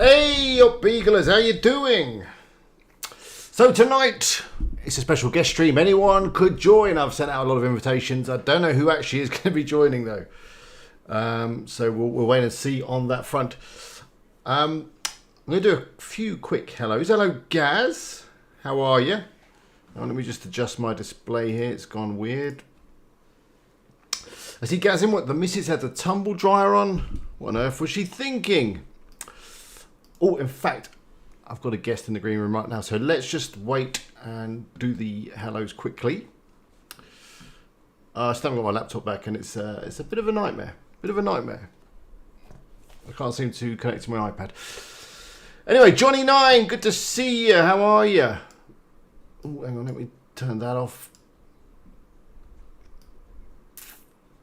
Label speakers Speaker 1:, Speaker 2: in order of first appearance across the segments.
Speaker 1: Hey, up Beaglers, how you doing? So tonight, it's a special guest stream. Anyone could join. I've sent out a lot of invitations. I don't know who actually is going to be joining though. So we'll wait and see on that front. I'm going to do a few quick hellos. Hello, Gaz. How are you? Oh, let me just adjust my display here. It's gone weird. I see Gaz in. What, the missus had the tumble dryer on? What on earth was she thinking? Oh, in fact, I've got a guest in the green room right now, so let's just wait and do the hellos quickly. I still haven't got my laptop back, and it's a bit of a nightmare. I can't seem to connect to my iPad. Anyway, Johnny9, good to see you. How are you? Oh, hang on, let me turn that off.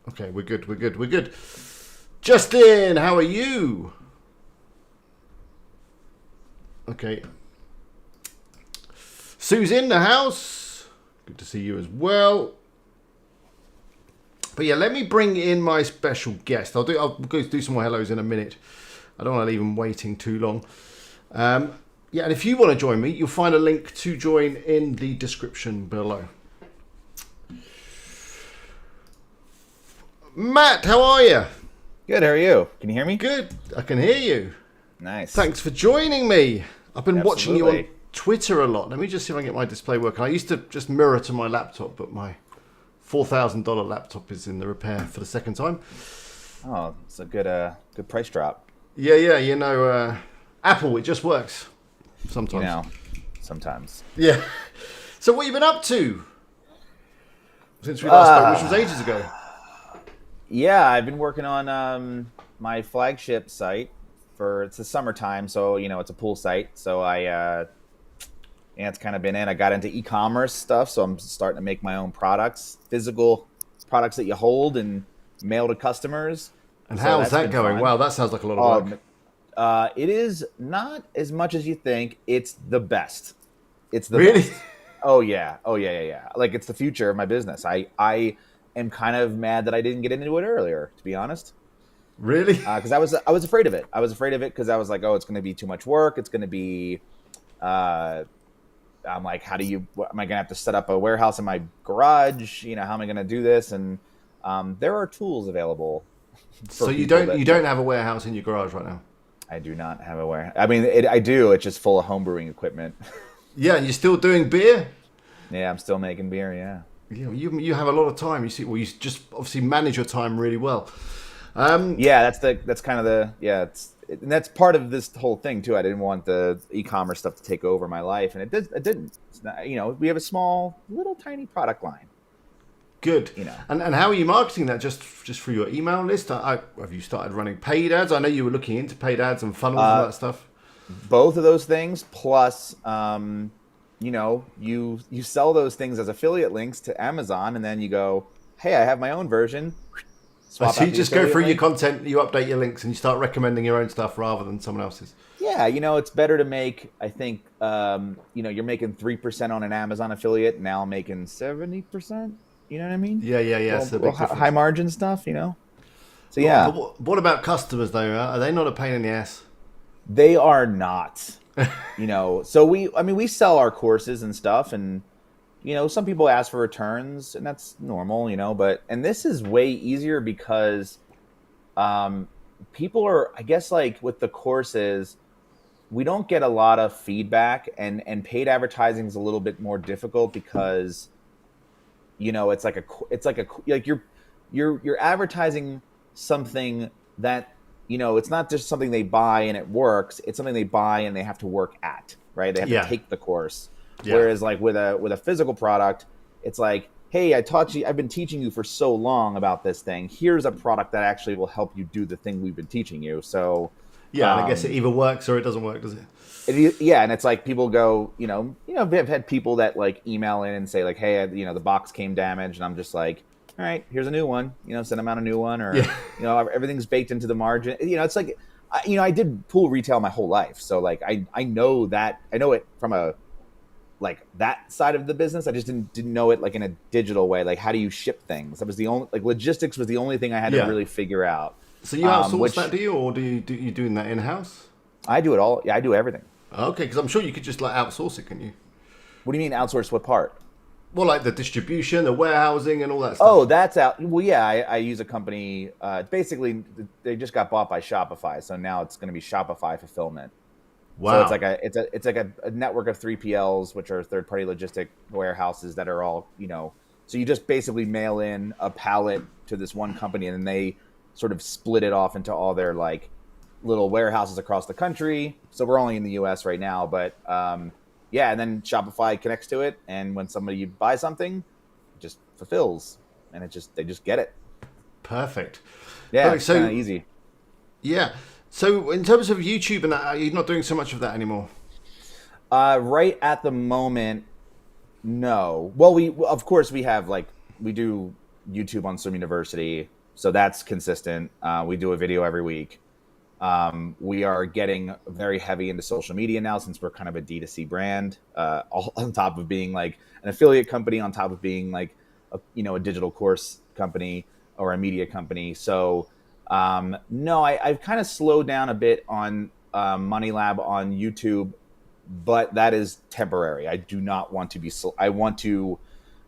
Speaker 1: Okay, we're good. Justin, how are you? Okay. Sue's in the house. Good to see you as well. But yeah, let me bring in my special guest. I'll go do some more hellos in a minute. I don't want to leave them waiting too long. Yeah, and if you want to join me, you'll find a link to join in the description below. Matt, how are you?
Speaker 2: Good, how are you? Can you hear me?
Speaker 1: Good, I can hear you.
Speaker 2: Nice.
Speaker 1: Thanks for joining me. I've been watching you
Speaker 2: Absolutely.
Speaker 1: on Twitter a lot. Let me just see if I can get my display working. I used to just mirror to my laptop, but my $4,000 laptop is in the repair for the second time.
Speaker 2: Oh, it's a good price drop.
Speaker 1: Yeah, you know, Apple, it just works sometimes.
Speaker 2: You know, sometimes.
Speaker 1: Yeah. So what have you been up to since we last spoke, which was ages ago?
Speaker 2: Yeah, I've been working on my flagship site it's the summertime, so you know it's a pool site. So it's kind of been in. I got into e-commerce stuff, so I'm starting to make my own products, physical products that you hold and mail to customers.
Speaker 1: And
Speaker 2: So
Speaker 1: how's
Speaker 2: that's
Speaker 1: that
Speaker 2: been
Speaker 1: going?
Speaker 2: fun.
Speaker 1: Wow, that sounds like a lot of work.
Speaker 2: It is not as much as you think. It's the best. It's the
Speaker 1: Really?
Speaker 2: best. Oh yeah. Like it's the future of my business. I am kind of mad that I didn't get into it earlier, to be honest.
Speaker 1: Really?
Speaker 2: Because I was afraid of it. I was afraid of it because I was like, oh, it's going to be too much work. It's going to be. I'm like, am I going to have to set up a warehouse in my garage? You know, how am I going to do this? And there are tools available.
Speaker 1: So you don't have a warehouse in your garage right now?
Speaker 2: I do not have a warehouse. I mean, I do. It's just full of homebrewing equipment.
Speaker 1: Yeah, and you're still doing beer?
Speaker 2: Yeah, I'm still making beer. Yeah.
Speaker 1: Yeah, you have a lot of time. You see, well, you just obviously manage your time really well.
Speaker 2: Yeah, that's kind of and that's part of this whole thing too. I didn't want the e-commerce stuff to take over my life, and it didn't. It's not, you know, we have a small, little, tiny product line.
Speaker 1: Good.
Speaker 2: You know,
Speaker 1: And how are you marketing that? Just through your email list? Have you started running paid ads? I know you were looking into paid ads and funnels and all that stuff.
Speaker 2: both of those things, plus, you know, you sell those things as affiliate links to Amazon, and then you go, hey, I have my own version. Swap
Speaker 1: So
Speaker 2: out
Speaker 1: you
Speaker 2: the
Speaker 1: just go
Speaker 2: affiliate
Speaker 1: through your
Speaker 2: link.
Speaker 1: content, you update your links, and you start recommending your own stuff rather than someone else's.
Speaker 2: Yeah, you know, it's better to make, I think, you know, you're making 3% on an Amazon affiliate. Now I'm making 70%. You know what I mean?
Speaker 1: Yeah. It's a big difference.
Speaker 2: High margin stuff, you know? So, yeah.
Speaker 1: But what about customers, though? Are they not a pain in the ass?
Speaker 2: They are not, you know. So we sell our courses and stuff, and, you know, some people ask for returns, and that's normal, you know, and this is way easier because people are, I guess, like with the courses, we don't get a lot of feedback, and paid advertising is a little bit more difficult because, you know, it's like you're advertising something that, you know, it's not just something they buy and it works. It's something they buy and they have to work at, right? They have to take the course.
Speaker 1: Yeah.
Speaker 2: Whereas like with a physical product, it's like, hey, I've been teaching you for so long about this thing. Here's a product that actually will help you do the thing we've been teaching you. So
Speaker 1: yeah, and I guess it either works or it doesn't work, does it?
Speaker 2: yeah, and it's like people go, you know, I've had people that like email in and say like, hey, you know, the box came damaged, and I'm just like, all right, here's a new one. You know, send them out a new one, or you know, everything's baked into the margin. You know, it's like, you know, I did pool retail my whole life, so like I know it from a like that side of the business. I just didn't know it like in a digital way. Like, how do you ship things? That was the only, like, logistics was the only thing I had to really figure out.
Speaker 1: So you outsource that, do you, or do you doing that in house?
Speaker 2: I do it all. Yeah, I do everything.
Speaker 1: Okay, because I'm sure you could just like outsource it, can you?
Speaker 2: What do you mean outsource what part?
Speaker 1: Well, like the distribution, the warehousing, and all that stuff.
Speaker 2: Oh, that's out. Well, yeah, I use a company. Basically, they just got bought by Shopify, so now it's going to be Shopify fulfillment.
Speaker 1: Wow.
Speaker 2: So it's like a network of 3PLs, which are third party logistic warehouses that are all, you know. So you just basically mail in a pallet to this one company, and then they sort of split it off into all their like little warehouses across the country. So we're only in the U.S. right now, but yeah, and then Shopify connects to it, and when somebody buys something, it just fulfills, and they just get it.
Speaker 1: Perfect.
Speaker 2: Yeah,
Speaker 1: Perfect.
Speaker 2: it's
Speaker 1: So
Speaker 2: kind of easy.
Speaker 1: yeah. So in terms of YouTube and that, you're not doing so much of that anymore.
Speaker 2: Right at the moment, no. Well, we of course we have like we do YouTube on Swim University, so that's consistent. We do a video every week. We are getting very heavy into social media now since we're kind of a D2C brand, all on top of being like an affiliate company, on top of being like a digital course company or a media company. So no, I've kind of slowed down a bit on Money Lab on YouTube, but that is temporary. I do not want to be. I want to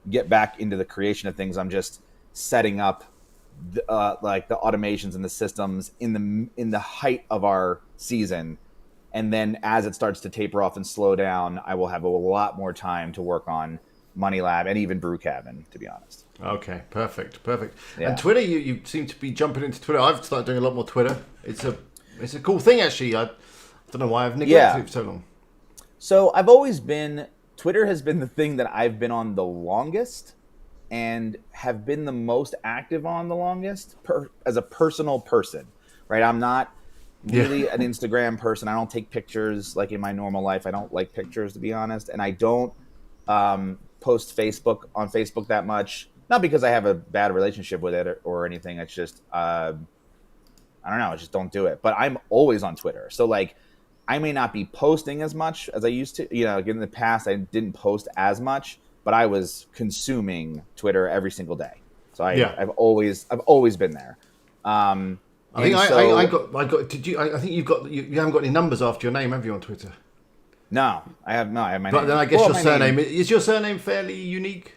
Speaker 2: get back into the creation of things. I'm just setting up like the automations and the systems in the height of our season, and then as it starts to taper off and slow down, I will have a lot more time to work on Money Lab and even Brew Cabin, to be honest.
Speaker 1: Okay, perfect.
Speaker 2: Yeah.
Speaker 1: And Twitter, you seem to be jumping into Twitter. I've started doing a lot more Twitter. It's a cool thing actually. I don't know why I've neglected it for so long.
Speaker 2: So I've always been. Twitter has been the thing that I've been on the longest and have been the most active on the longest as a personal person, right? I'm not really an Instagram person. I don't take pictures like in my normal life. I don't like pictures, to be honest. And I don't post on Facebook that much. Not because I have a bad relationship with it or anything. It's just, I don't know. I just don't do it. But I'm always on Twitter. So like, I may not be posting as much as I used to. In the past, I didn't post as much, but I was consuming Twitter every single day. So I've always been there.
Speaker 1: I think I got. Did you? I think you haven't got any numbers after your name, have you, on Twitter?
Speaker 2: No, I have my
Speaker 1: But
Speaker 2: name.
Speaker 1: then I guess your surname is your surname fairly unique.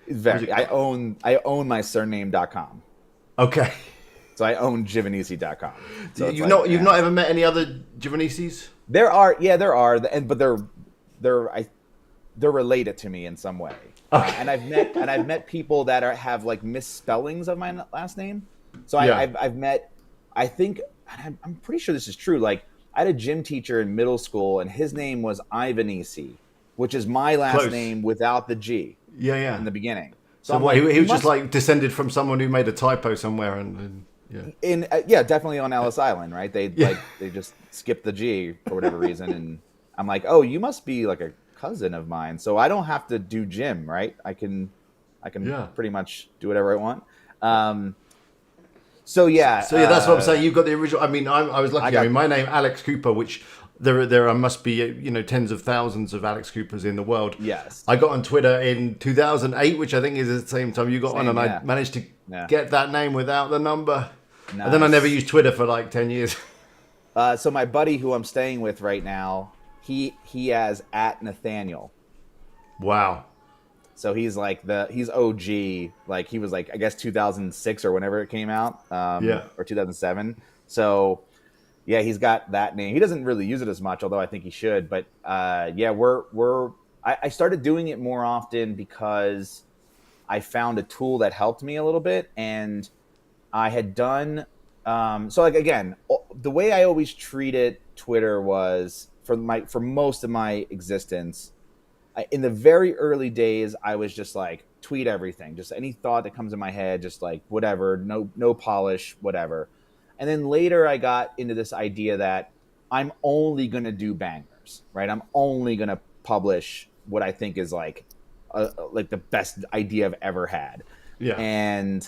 Speaker 2: Very. I own my surname.com.
Speaker 1: Okay.
Speaker 2: So I own Giovanisi.com. So
Speaker 1: you've not ever met any other Giovanisis?
Speaker 2: There are, but they're related to me in some way.
Speaker 1: Okay.
Speaker 2: And I've met people that have like misspellings of my last name. So I've met, I think, I'm pretty sure this is true. Like I had a gym teacher in middle school, and his name was Ivanisi, which is my last name without the G.
Speaker 1: Yeah.
Speaker 2: In the beginning.
Speaker 1: So what, he was just like descended from someone who made a typo somewhere, and
Speaker 2: definitely on Ellis Island, right? They just skipped the G for whatever reason, and I'm like, oh, you must be like a cousin of mine, so I don't have to do gym, right? I can pretty much do whatever I want. So that's
Speaker 1: what I'm saying. You've got the original. I mean, I was lucky. My name Alex Cooper, which there must be tens of thousands of Alex Coopers in the world.
Speaker 2: Yes,
Speaker 1: I got on Twitter in 2008, which I think is at the same time you got on, and I managed to get that name without the number. Nice. And then I never used Twitter for like 10 years.
Speaker 2: So my buddy who I'm staying with right now, he has @Nathaniel.
Speaker 1: Wow.
Speaker 2: So he's like he's OG. Like he was like, I guess 2006 or whenever it came out. Or 2007. So yeah, he's got that name. He doesn't really use it as much, although I think he should. But I started doing it more often because I found a tool that helped me a little bit, and I had done so like again, the way I always treated Twitter was for most of my existence. In the very early days, I was just like tweet everything, just any thought that comes in my head, just like whatever, no polish, whatever. And then later I got into this idea that I'm only going to do bangers, right? I'm only going to publish what I think is like the best idea I've ever had.
Speaker 1: Yeah.
Speaker 2: And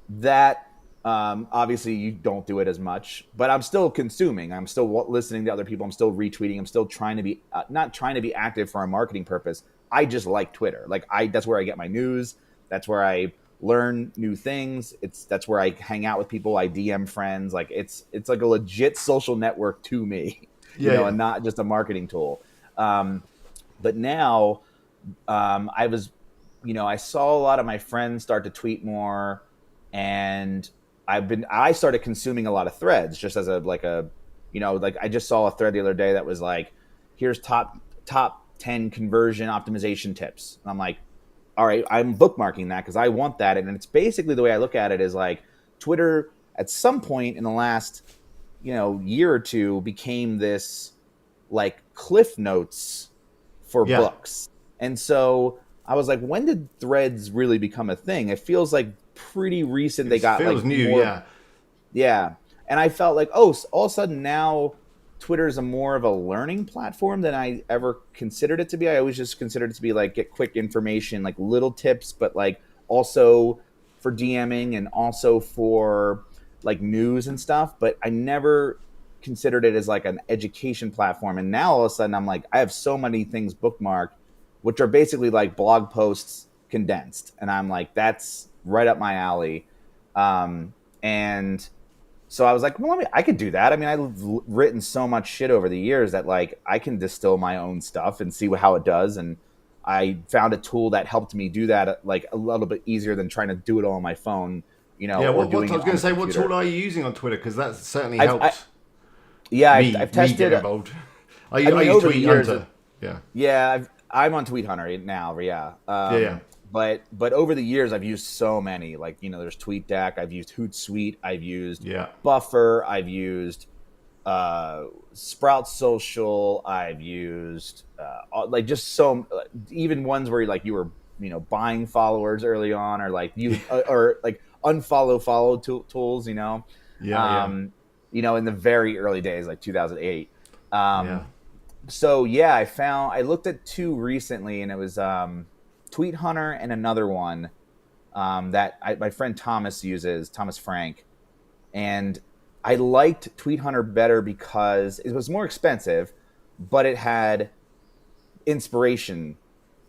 Speaker 2: that obviously you don't do it as much, but I'm still consuming. I'm still listening to other people. I'm still retweeting. I'm still trying to be not trying to be active for a marketing purpose. I just like Twitter. Like that's where I get my news. That's where I learn new things. That's where I hang out with people. I DM friends. Like it's like a legit social network to me,
Speaker 1: Yeah.
Speaker 2: and not just a marketing tool. But now I was, I saw a lot of my friends start to tweet more, and I started consuming a lot of threads just as like I just saw a thread the other day that was like, here's top 10 conversion optimization tips. And I'm like, all right, I'm bookmarking that because I want that. And it's basically, the way I look at it is like, Twitter at some point in the last, year or two became this like Cliff Notes for books. And so I was like, when did threads really become a thing? It feels like pretty recent. They got
Speaker 1: feels
Speaker 2: like
Speaker 1: new,
Speaker 2: more, yeah. And I felt like, oh, all of a sudden now Twitter is more of a learning platform than I ever considered it to be. I always just considered it to be like get quick information, like little tips, but like also for DMing and also for like news and stuff. But I never considered it as like an education platform. And now all of a sudden I'm like, I have so many things bookmarked, which are basically like blog posts condensed. And I'm like, that's right up my alley. And so I was like, well, I could do that. I mean, I've written so much shit over the years that like I can distill my own stuff and see how it does. And I found a tool that helped me do that like a little bit easier than trying to do it all on my phone,
Speaker 1: Yeah, I was going to say, what tool are you using on Twitter? Because that certainly helps.
Speaker 2: I've tested.
Speaker 1: Get involved. I
Speaker 2: mean,
Speaker 1: use
Speaker 2: over
Speaker 1: Tweet
Speaker 2: the years,
Speaker 1: Hunter.
Speaker 2: I'm on Tweet Hunter now. Yeah. But over the years, I've used so many. Like, there's TweetDeck. I've used Hootsuite. I've used Buffer. I've used Sprout Social. I've used like just so even ones where you were buying followers early on, or like or like unfollow follow tools. In the very early days, like 2008. So I looked at two recently, and it was Tweet Hunter and another one that my friend Thomas uses, Thomas Frank. And I liked Tweet Hunter better because it was more expensive, but it had inspiration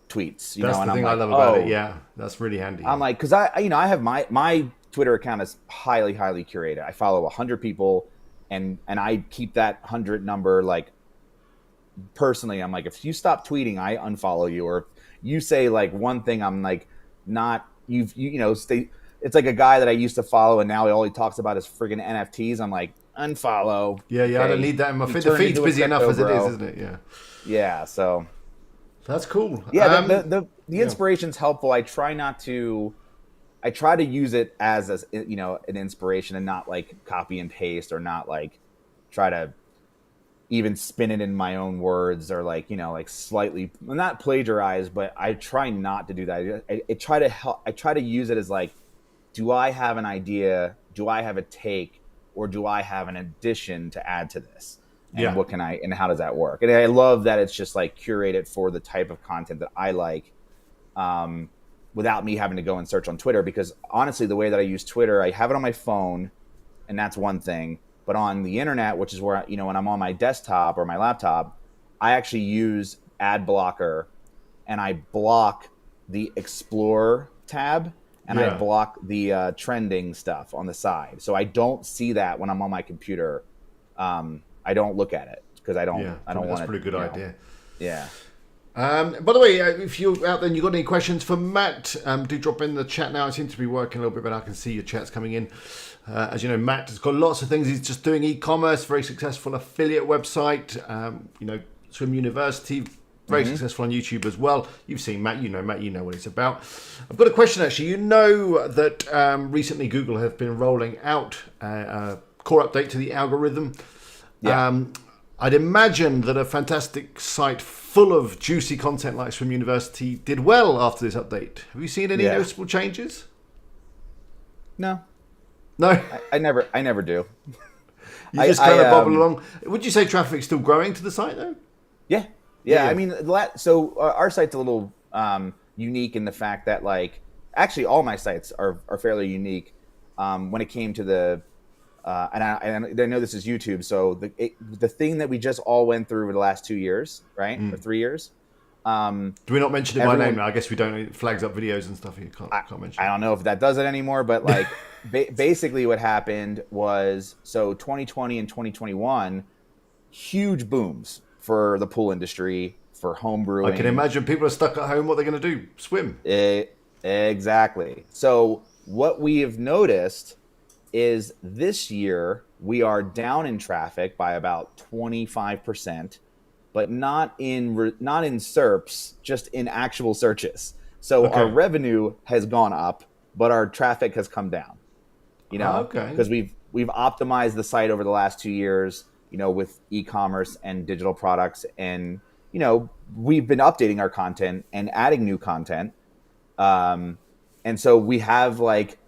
Speaker 2: tweets.
Speaker 1: That's the thing I love about it. Yeah, that's really handy.
Speaker 2: I'm like, because I have my Twitter account is highly, highly curated. I follow 100 people, and I keep that 100 number like personally. I'm like, if you stop tweeting, I unfollow you, or you say like one thing, I'm like, not it's like a guy that I used to follow, and now all he talks about is friggin' NFTs. I'm like, unfollow.
Speaker 1: Yeah, okay. I don't need that in my feed. The feed's busy enough as it is, isn't it?
Speaker 2: Yeah. So
Speaker 1: that's cool.
Speaker 2: Yeah, the inspiration's helpful. I try to use it as an inspiration, and not like copy and paste, or not like try to even spin it in my own words, or like slightly not plagiarize, but I try not to do that. I try to use it as like, do I have an idea? Do I have a take? Or do I have an addition to add to this? And what can and how does that work? And I love that it's just like curated for the type of content that I like, without me having to go and search on Twitter. Because honestly, the way that I use Twitter, I have it on my phone, and that's one thing. But on the internet, which is where, when I'm on my desktop or my laptop, I actually use ad blocker, and I block the Explore tab, and I block the trending stuff on the side. So I don't see that when I'm on my computer. I don't look at it because I don't want to.
Speaker 1: That's a pretty good idea.
Speaker 2: Yeah.
Speaker 1: By the way, if you're out there and you've got any questions for Matt, do drop in the chat now. It seems to be working a little bit, but I can see your chats coming in. As you know, Matt has got lots of things. He's just doing e-commerce, very successful affiliate website. Swim University, very successful on YouTube as well. You've seen Matt, you know what it's about. I've got a question actually. You know that recently Google have been rolling out a core update to the algorithm. Yeah. I'd imagine that a fantastic site full of juicy content like Swim University did well after this update. Have you seen any noticeable changes?
Speaker 2: No.
Speaker 1: No?
Speaker 2: I never do.
Speaker 1: You just kind of bobble along. Would you say traffic's still growing to the site though?
Speaker 2: Yeah. I mean, so our site's a little unique in the fact that actually all my sites are fairly unique when it came to the and I know this is YouTube, so the thing that we just all went through over the last 2 years, right, or 3 years,
Speaker 1: Do we not mention it by
Speaker 2: Everyone,
Speaker 1: name now? I guess we don't. It flags up videos and stuff. You can't mention
Speaker 2: I
Speaker 1: it.
Speaker 2: don't know if that does it anymore, but like basically what happened was, so 2020 and 2021, huge booms for the pool industry, for home
Speaker 1: I can
Speaker 2: brewing.
Speaker 1: imagine people are stuck at home. What they're going to do? Swim.
Speaker 2: Exactly. So what we have noticed is this year we are down in traffic by about 25%, but not in SERPs, just in actual searches. So our
Speaker 1: Okay.
Speaker 2: revenue has gone up, but our traffic has come down.
Speaker 1: Okay.
Speaker 2: Because we've optimized the site over the last 2 years, with e-commerce and digital products, and we've been updating our content and adding new content. And so we have, like,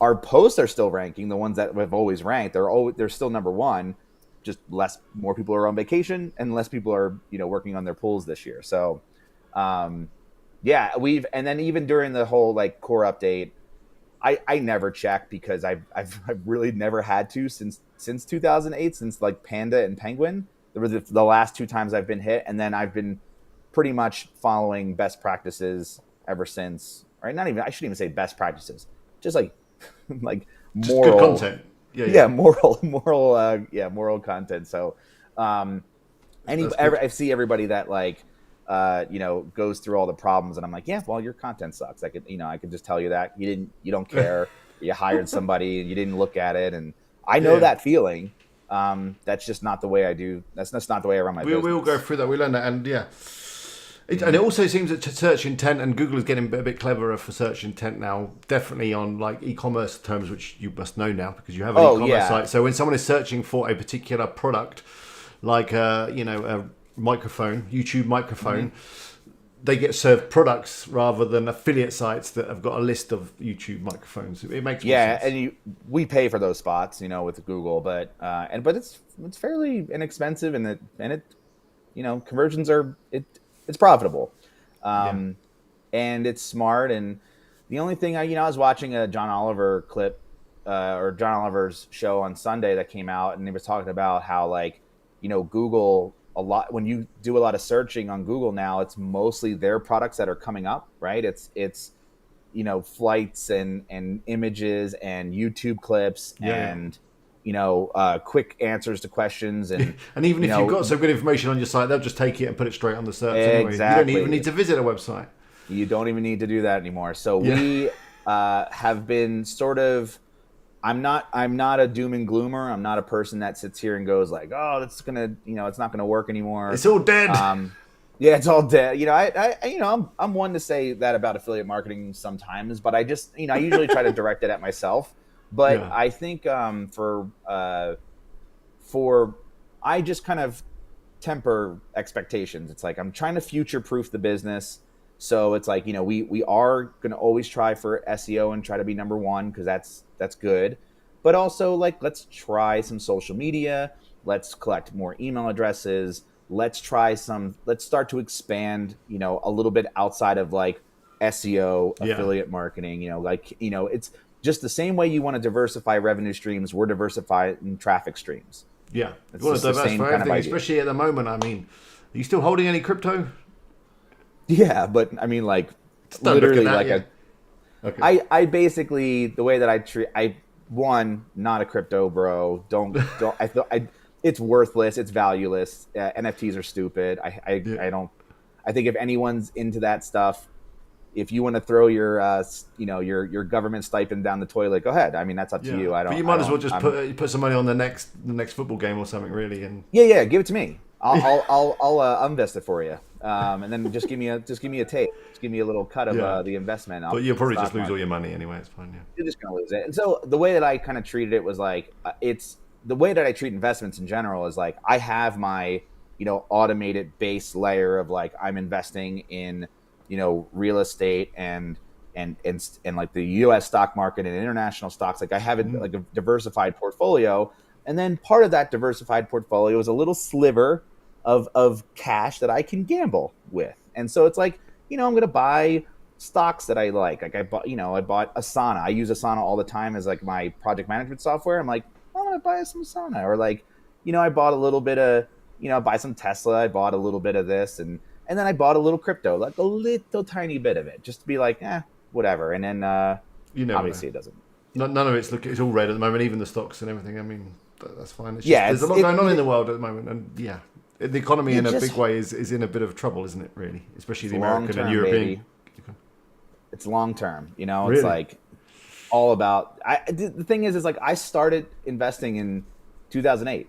Speaker 2: our posts are still ranking, the ones that have always ranked. They're still number one. Just more people are on vacation and less people are working on their pools this year. So yeah, and then even during the whole like core update, I never check because I've really never had to since 2008, since like Panda and Penguin. There were the last two times I've been hit, and then I've been pretty much following best practices ever since. Right? Not even, I shouldn't even say best practices, just like like
Speaker 1: Just good
Speaker 2: moral,
Speaker 1: content. Yeah,
Speaker 2: yeah,
Speaker 1: yeah.
Speaker 2: moral content. So
Speaker 1: That's good.
Speaker 2: I see everybody that like goes through all the problems, and I'm like, yeah, well, your content sucks. I could just tell you that you don't care. You hired somebody and you didn't look at it, and I know
Speaker 1: Yeah.
Speaker 2: that feeling. That's just not the way I do. That's just not the way I run my
Speaker 1: We all go
Speaker 2: business.
Speaker 1: through that. We learn that, and yeah. And it also seems that search intent, and Google is getting a bit cleverer for search intent now, definitely on like e-commerce terms, which you must know now because you have an
Speaker 2: Oh
Speaker 1: e-commerce
Speaker 2: yeah.
Speaker 1: site. So when someone is searching for a particular product, like a microphone, YouTube microphone, they get served products rather than affiliate sites that have got a list of YouTube microphones. It makes more
Speaker 2: Yeah,
Speaker 1: sense.
Speaker 2: and we pay for those spots, with Google, but it's fairly inexpensive, and conversions it's profitable,
Speaker 1: Yeah.
Speaker 2: um, and it's smart. And the only thing I was watching a John Oliver clip, or John Oliver's show on Sunday that came out, and he was talking about how, like, Google, a lot, when you do a lot of searching on Google now, it's mostly their products that are coming up, right? It's flights and images and YouTube clips
Speaker 1: Yeah,
Speaker 2: and quick answers to questions,
Speaker 1: yeah.
Speaker 2: and
Speaker 1: And even
Speaker 2: you
Speaker 1: if you've
Speaker 2: know
Speaker 1: got some good information on your site, they'll just take it and put it straight on the search anyway. You don't even
Speaker 2: exactly,
Speaker 1: need to visit a website.
Speaker 2: you don't even need to do that anymore. So
Speaker 1: Yeah.
Speaker 2: we have been sort of, I'm not a doom and gloomer. I'm not a person that sits here and goes like, oh, that's gonna, it's not gonna work anymore.
Speaker 1: It's all dead.
Speaker 2: um yeah, it's all dead. I'm one to say that about affiliate marketing sometimes, but I usually try to direct it at myself. But
Speaker 1: Yeah.
Speaker 2: I think for I just kind of temper expectations. It's like I'm trying to future proof the business. So it's like, we are going to always try for SEO and try to be number one, because that's good. But also, like, let's try some social media. Let's collect more email addresses. Let's start to expand, a little bit outside of like SEO,
Speaker 1: Yeah.
Speaker 2: affiliate marketing, it's just the same way you want to diversify revenue streams, we're diversifying traffic streams.
Speaker 1: Yeah. You
Speaker 2: It's
Speaker 1: want
Speaker 2: just
Speaker 1: to
Speaker 2: the same
Speaker 1: diversify
Speaker 2: kind of
Speaker 1: everything,
Speaker 2: idea.
Speaker 1: especially at the moment. I mean, are you still holding any crypto?
Speaker 2: Yeah, but I mean, like,
Speaker 1: Just don't look at
Speaker 2: literally,
Speaker 1: that,
Speaker 2: like
Speaker 1: yeah.
Speaker 2: a
Speaker 1: Okay.
Speaker 2: I basically, the way that one, not a crypto bro. Don't I it's worthless. It's valueless. NFTs are stupid.
Speaker 1: Yeah.
Speaker 2: I don't. I think if anyone's into that stuff, if you want to throw your government stipend down the toilet, go ahead. I mean, that's up to
Speaker 1: Yeah.
Speaker 2: you.
Speaker 1: But you
Speaker 2: I
Speaker 1: might as well
Speaker 2: don't.
Speaker 1: just
Speaker 2: I'm
Speaker 1: put some money on the next football game or something, really. And
Speaker 2: Yeah, give it to me. I'll invest it for you. And then just give me a tape. Just give me a little cut of
Speaker 1: yeah.
Speaker 2: the investment.
Speaker 1: But you'll probably just
Speaker 2: Stock
Speaker 1: lose all
Speaker 2: market.
Speaker 1: your money anyway. It's fine. Yeah.
Speaker 2: You're just gonna lose it. And so the way that I kind of treated it was like, it's the way that I treat investments in general is like, I have my automated base layer of, like, I'm investing in real estate and like the U.S. stock market and international stocks. Like, I have like a diversified portfolio, and then part of that diversified portfolio is a little sliver of cash that I can gamble with. And so it's like, I'm going to buy stocks that I like. Like, I bought Asana. I use Asana all the time as like my project management software. I'm like, I'm going to buy some Asana. Or like, I bought a little bit of, buy some Tesla. I bought a little bit of this, And then I bought a little crypto, like a little tiny bit of it, just to be like, whatever. And then obviously it doesn't.
Speaker 1: None of it's all red at the moment, even the stocks and everything. I mean, that's fine. It's just,
Speaker 2: Yeah,
Speaker 1: there's a lot going on in the world at the moment, and the economy in a big way is in a bit of trouble, isn't it? Really, especially the American and European.
Speaker 2: Baby. It's long term,
Speaker 1: Really?
Speaker 2: It's like all about. The thing is like I started investing in 2008.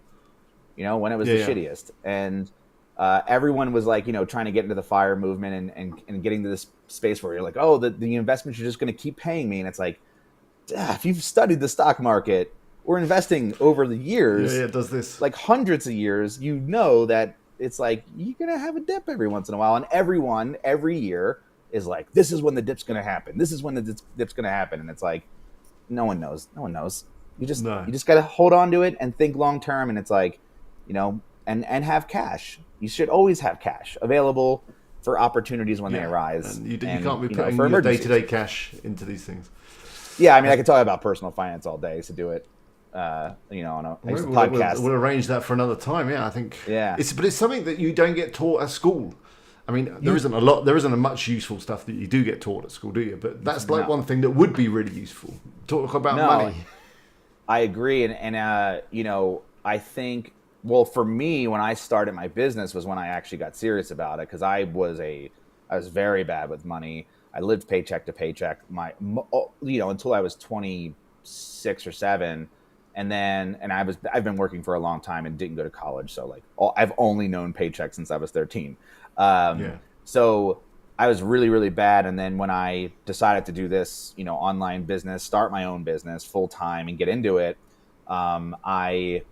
Speaker 2: When it was the shittiest, and everyone was like, trying to get into the FIRE movement and getting to this space where you're like, oh, the investments are just going to keep paying me, and it's like, if you've studied the stock market or investing over the years,
Speaker 1: it does this
Speaker 2: like hundreds of years, that it's like you're going to have a dip every once in a while, and everyone every year is like, this is when the dip's going to happen. This is when the dip's going to happen. And it's like, no one knows. You just got to hold on to it and think long term. And it's like, and have cash. You should always have cash available for opportunities when they arise.
Speaker 1: And you can't be putting your day-to-day cash into these things.
Speaker 2: Yeah, I mean, I could talk about personal finance all day to do it. On a podcast.
Speaker 1: We'll arrange that for another time. Yeah, I think.
Speaker 2: Yeah.
Speaker 1: But it's something that you don't get taught at school. I mean, there isn't a much useful stuff that you do get taught at school, do you? But that's like one thing that would be really useful. Talk about money.
Speaker 2: I agree, and I think, well, for me, when I started my business was when I actually got serious about it, because I was very bad with money. I lived paycheck to paycheck, until I was 26 or 7. And I've been working for a long time and didn't go to college. So like I've only known paycheck since I was 13. So I was really, really bad. And then when I decided to do this, online business, start my own business full time and get into it, I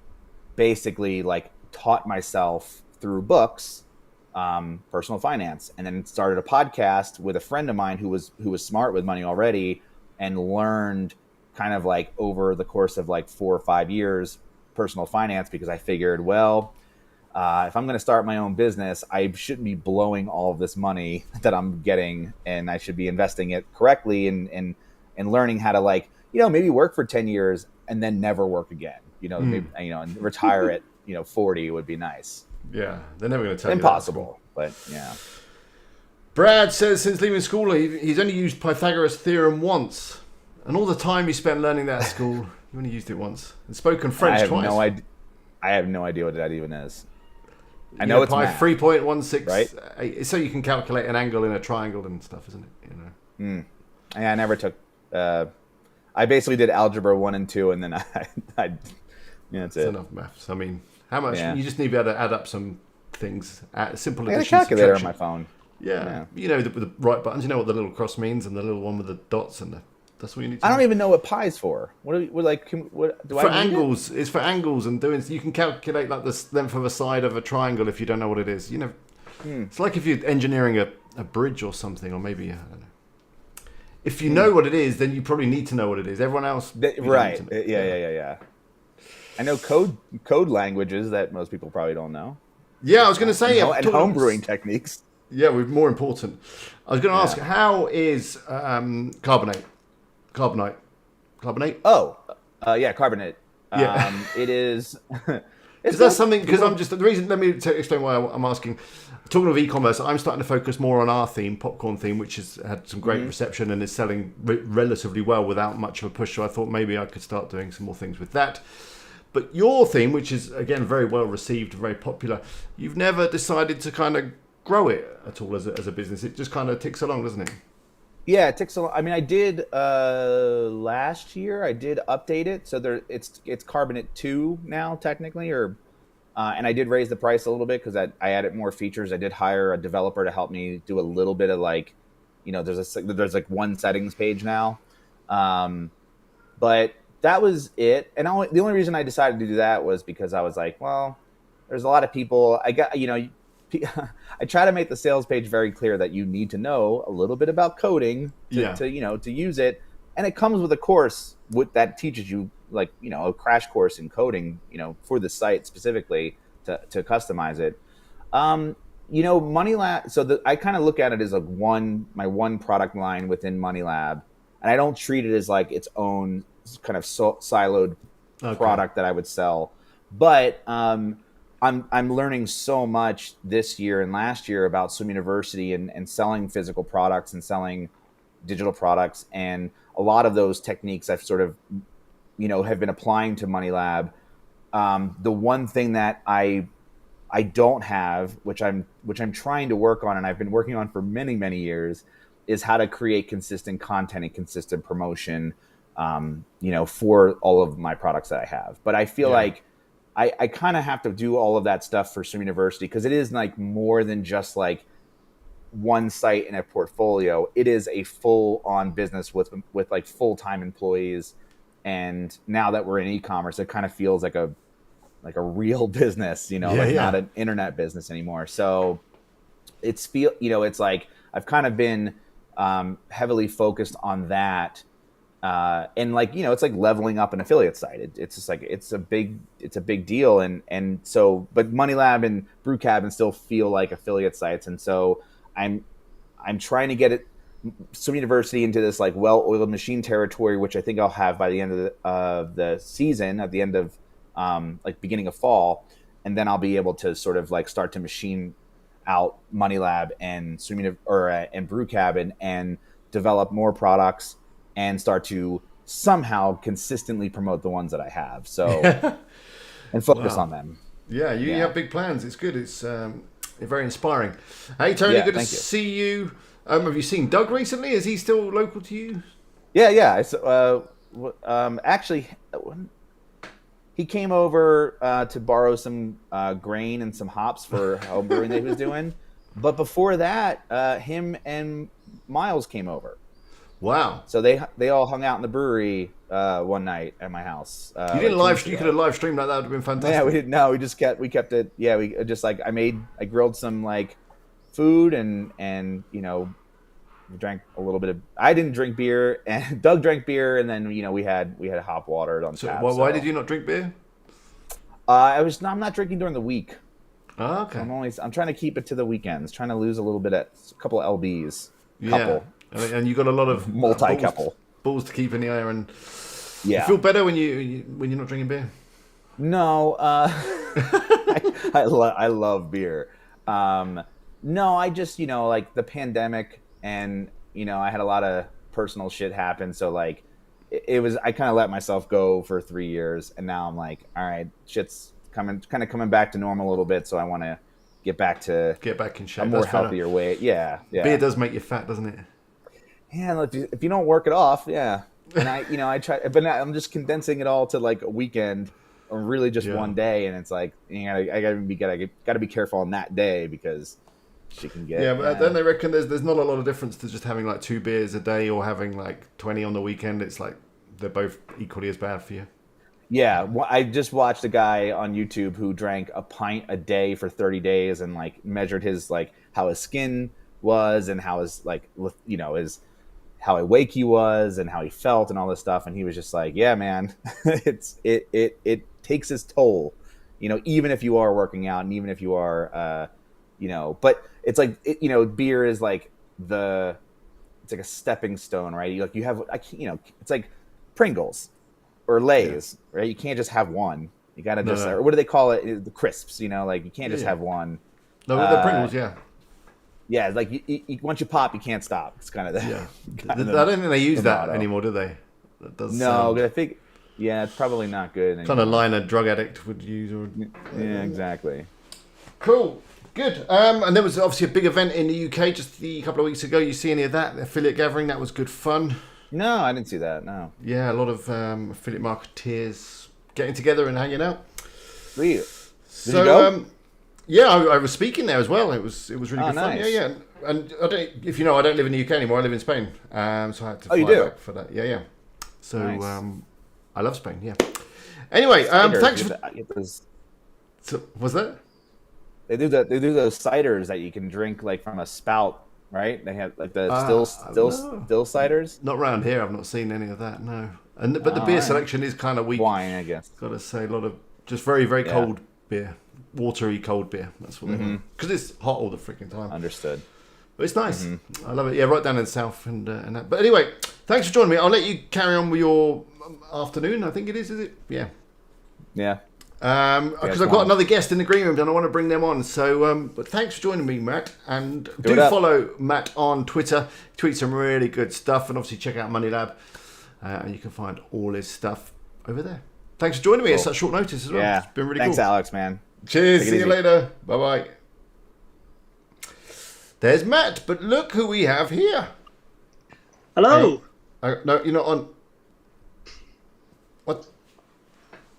Speaker 2: basically like taught myself through books, personal finance, and then started a podcast with a friend of mine who was smart with money already, and learned kind of like over the course of like 4 or 5 years, personal finance, because I figured, well, if I'm going to start my own business, I shouldn't be blowing all of this money that I'm getting, and I should be investing it correctly and learning how to like, maybe work for 10 years and then never work again, maybe, and retire at, 40 would be nice.
Speaker 1: Yeah. They're never going to tell
Speaker 2: Impossible, but yeah.
Speaker 1: Brad says since leaving school, he's only used Pythagoras' theorem once. And all the time he spent learning that at school, he only used it once. And spoken French twice.
Speaker 2: I have no idea what that even is. I know it's math.
Speaker 1: 3.16,
Speaker 2: right?
Speaker 1: So you can calculate an angle in a triangle and stuff, isn't it?
Speaker 2: Yeah, I never took. I basically did algebra 1 and 2, and then that's it.
Speaker 1: Enough maths. I mean, how much? Yeah. You just need to be able to add up some things. Simple addition.
Speaker 2: I got a calculator on my phone.
Speaker 1: Yeah. With the right buttons. You know what the little cross means, and the little one with the dots, and that's what you need to
Speaker 2: I don't even know what pi's for. For
Speaker 1: angles. It's for angles and doing. You can calculate like the length of a side of a triangle if you don't know what it is. It's like if you're engineering a bridge or something, or maybe I don't know. If you know what it is, then you probably need to know what it is. Everyone else,
Speaker 2: right? Yeah. I know code languages that most people probably don't know.
Speaker 1: Yeah, I was going to say,
Speaker 2: and homebrewing techniques.
Speaker 1: Yeah, more important. I was going to ask, how is carbonate? Carbonate?
Speaker 2: Oh, carbonate. It is.
Speaker 1: Is that something? Because the reason. Let me explain why I'm asking. Talking of e-commerce, I'm starting to focus more on our theme, popcorn theme, which has had some great reception and is selling relatively well without much of a push. So I thought maybe I could start doing some more things with that. But your theme, which is again very well received, very popular, you've never decided to kind of grow it at all as a business. It just kind of ticks along, doesn't it?
Speaker 2: Yeah, it ticks along. I mean, I did last year. I did update it, so it's Carbonate 2 now technically, and I did raise the price a little bit because I added more features. I did hire a developer to help me do a little bit of like, there's like one settings page now, but that was it. And the only reason I decided to do that was because I was like, well, there's a lot of people. I try to make the sales page very clear that you need to know a little bit about coding to use it, and it comes with a course that teaches you a crash course in coding, for the site specifically to customize it. MoneyLab. So I kind of look at it as my one product line within MoneyLab, and I don't treat it as like its own kind of siloed product that I would sell. But I'm learning so much this year and last year about Swim University and selling physical products and selling digital products, and a lot of those techniques I've sort of have been applying to Money Lab. The one thing that I don't have, which I'm trying to work on, and I've been working on for many years, is how to create consistent content and consistent promotion, for all of my products that I have. But I feel like I kind of have to do all of that stuff for Swim University, because it is like more than just like one site and a portfolio. It is a full-on business with like full-time employees. And now that we're in e-commerce, it kind of feels like a real business, not an internet business anymore. So it's like I've kind of been heavily focused on that. And like, it's like leveling up an affiliate site. It's just like, it's a big deal. And so, but Money Lab and Brew Cabin still feel like affiliate sites. And so I'm trying to get Swim University into this like well-oiled machine territory, which I think I'll have by the end of the season, at the end of like beginning of fall. And then I'll be able to sort of like start to machine out Money Lab and and Brew Cabin and develop more products and start to somehow consistently promote the ones that I have. So, and focus on them.
Speaker 1: Yeah, you have big plans. It's good. It's very inspiring. Hey, Tony, good to see you. Have you seen Doug recently? Is he still local to you?
Speaker 2: Yeah. Actually, he came over to borrow some grain and some hops for home brewing that he was doing. But before that, him and Miles came over.
Speaker 1: Wow!
Speaker 2: So they all hung out in the brewery one night at my house.
Speaker 1: You didn't live. You could have live streamed like that. Would have been fantastic.
Speaker 2: Yeah, we didn't. No, we kept it. Yeah, we just like I grilled some like food and we drank a little bit of. I didn't drink beer, and Doug drank beer, and then we had hop water on tap.
Speaker 1: Why did you not drink beer?
Speaker 2: I'm not drinking during the week.
Speaker 1: Oh, okay.
Speaker 2: I'm trying to keep it to the weekends. Trying to lose a little bit at a couple of lbs.
Speaker 1: Yeah. And you got a lot of
Speaker 2: multi-couple
Speaker 1: balls to keep in the air, and
Speaker 2: you
Speaker 1: feel better when you're not drinking beer.
Speaker 2: No, I love beer. No, I just like the pandemic, and I had a lot of personal shit happen, so like it was, I kind of let myself go for 3 years, and now I'm like, all right, shit's coming back to normal a little bit, so I want to get back in shape, a more healthier way. Yeah.
Speaker 1: Beer does make you fat, doesn't it?
Speaker 2: Yeah, if you don't work it off, yeah. And I try, but I'm just condensing it all to like a weekend, or really just one day, and it's like I gotta be careful on that day, because she can get.
Speaker 1: Yeah, but then they reckon there's not a lot of difference to just having like 2 beers a day or having like 20 on the weekend. It's like they're both equally as bad for you.
Speaker 2: Yeah, I just watched a guy on YouTube who drank a pint a day for 30 days and like measured his like how his skin was and how his like his how awake he was and how he felt and all this stuff, and he was just like, yeah, man, it takes its toll, even if you are working out and even if you are but it's like beer is like it's like a stepping stone, right? You have it's like Pringles or Lay's, right? You can't just have one. You gotta or what do they call it? The crisps, like you can't just have one.
Speaker 1: No, the Pringles, yeah.
Speaker 2: Yeah, like once you pop, you can't stop. It's kind of the.
Speaker 1: Yeah. I don't think they use that anymore, do they? That does
Speaker 2: but I think, it's probably not good anymore.
Speaker 1: Kind of line a drug addict would use.
Speaker 2: Yeah, exactly.
Speaker 1: Cool. Good. And there was obviously a big event in the UK just a couple of weeks ago. You see any of that? The affiliate gathering, that was good fun.
Speaker 2: No, I didn't see that, no.
Speaker 1: Yeah, a lot of affiliate marketeers getting together and hanging out.
Speaker 2: Did you go?
Speaker 1: Yeah, I was speaking there as well. It was really good
Speaker 2: nice.
Speaker 1: fun. Yeah. And I don't live in the UK anymore. I live in Spain. So I had to fly back for that. Yeah. So nice. I love Spain. Yeah. Anyway, thanks for. So, was that?
Speaker 2: They do those ciders that you can drink like from a spout, right? They have like the still ciders.
Speaker 1: Not around here. I've not seen any of that. No. But the beer selection is kind of weak.
Speaker 2: Wine, I guess.
Speaker 1: Got to say, a lot of just very very cold beer. Watery cold beer. That's what they want. Because it's hot all the freaking time.
Speaker 2: Understood.
Speaker 1: But it's nice. I love it. Yeah, right down in the south and that. But anyway, thanks for joining me. I'll let you carry on with your afternoon. I think it is it? Yeah.
Speaker 2: Yeah.
Speaker 1: Because I've got another guest in the green room and I want to bring them on. So, but thanks for joining me, Matt. And do follow Matt on Twitter. He tweets some really good stuff. And obviously check out Money Lab. And you can find all his stuff over there. Thanks for joining me at such short notice as well.
Speaker 2: Yeah.
Speaker 1: It's been really
Speaker 2: Thanks,
Speaker 1: cool.
Speaker 2: Alex, man.
Speaker 1: Cheers. See you later. Bye-bye. There's Matt. But look who we have here.
Speaker 3: Hello.
Speaker 1: No, you're not on. What?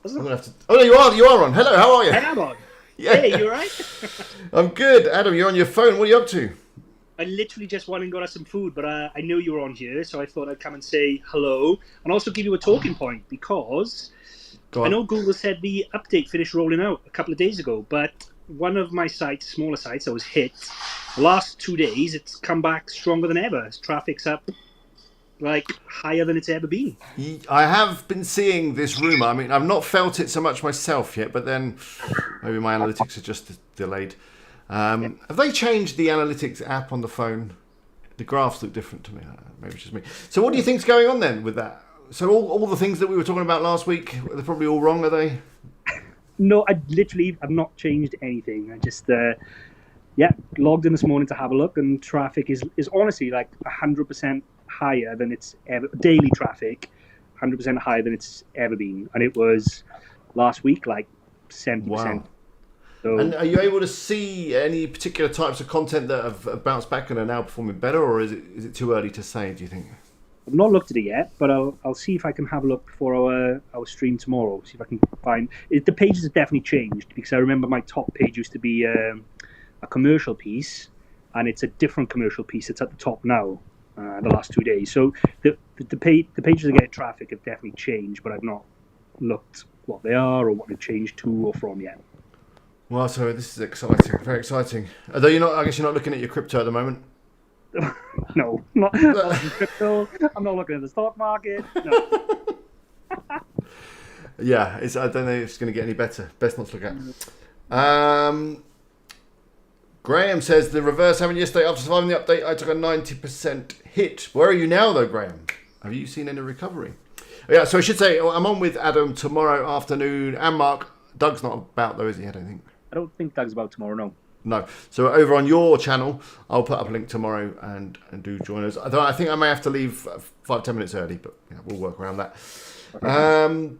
Speaker 1: I'm gonna have to... Oh, no, you are on. Hello, how are you?
Speaker 3: I am on.
Speaker 1: Yeah.
Speaker 3: Hey, you alright?
Speaker 1: I'm good. Adam, you're on your phone. What are you up to?
Speaker 3: I literally just went and got us some food, but I knew you were on here, so I thought I'd come and say hello and also give you a talking point because I know Google said the update finished rolling out a couple of days ago, but one of my sites, smaller sites, that was hit, the last 2 days, it's come back stronger than ever. Traffic's up like higher than it's ever been.
Speaker 1: I have been seeing this rumor. I mean, I've not felt it so much myself yet, but then maybe my analytics are just delayed. Have they changed the analytics app on the phone? The graphs look different to me. Maybe it's just me. So what do you think's going on then with that? So all the things that we were talking about last week, they're probably all wrong, are they?
Speaker 3: No, I've not changed anything. I just logged in this morning to have a look, and traffic is honestly like 100% higher than it's ever, daily traffic 100% higher than it's ever been, and it was last week like 70%.
Speaker 1: Wow.
Speaker 3: So,
Speaker 1: and are you able to see any particular types of content that have bounced back and are now performing better, or is it too early to say, do you think?
Speaker 3: I've not looked at it yet, but I'll see if I can have a look before our stream tomorrow, see if I can find it. The pages have definitely changed, because I remember my top page used to be a commercial piece, and it's a different commercial piece that's at the top now. The last 2 days, so the pages that get traffic have definitely changed, but I've not looked what they are or what they've changed to or from yet.
Speaker 1: Well, so this is exciting, very exciting. Although I guess you're not looking at your crypto at the moment.
Speaker 3: No, not in crypto. I'm not looking at the stock market. No.
Speaker 1: Yeah, I don't know if it's going to get any better. Best not to look at. Graham says the reverse happened yesterday. After surviving the update, I took a 90% hit. Where are you now, though, Graham? Have you seen any recovery? Yeah, so I should say I'm on with Adam tomorrow afternoon and Mark. Doug's not about, though, is he? I don't think.
Speaker 3: I don't think Doug's about tomorrow, no.
Speaker 1: No. So over on your channel, I'll put up a link tomorrow and do join us. I think I may have to leave 5-10 minutes early, but yeah, we'll work around that. Okay.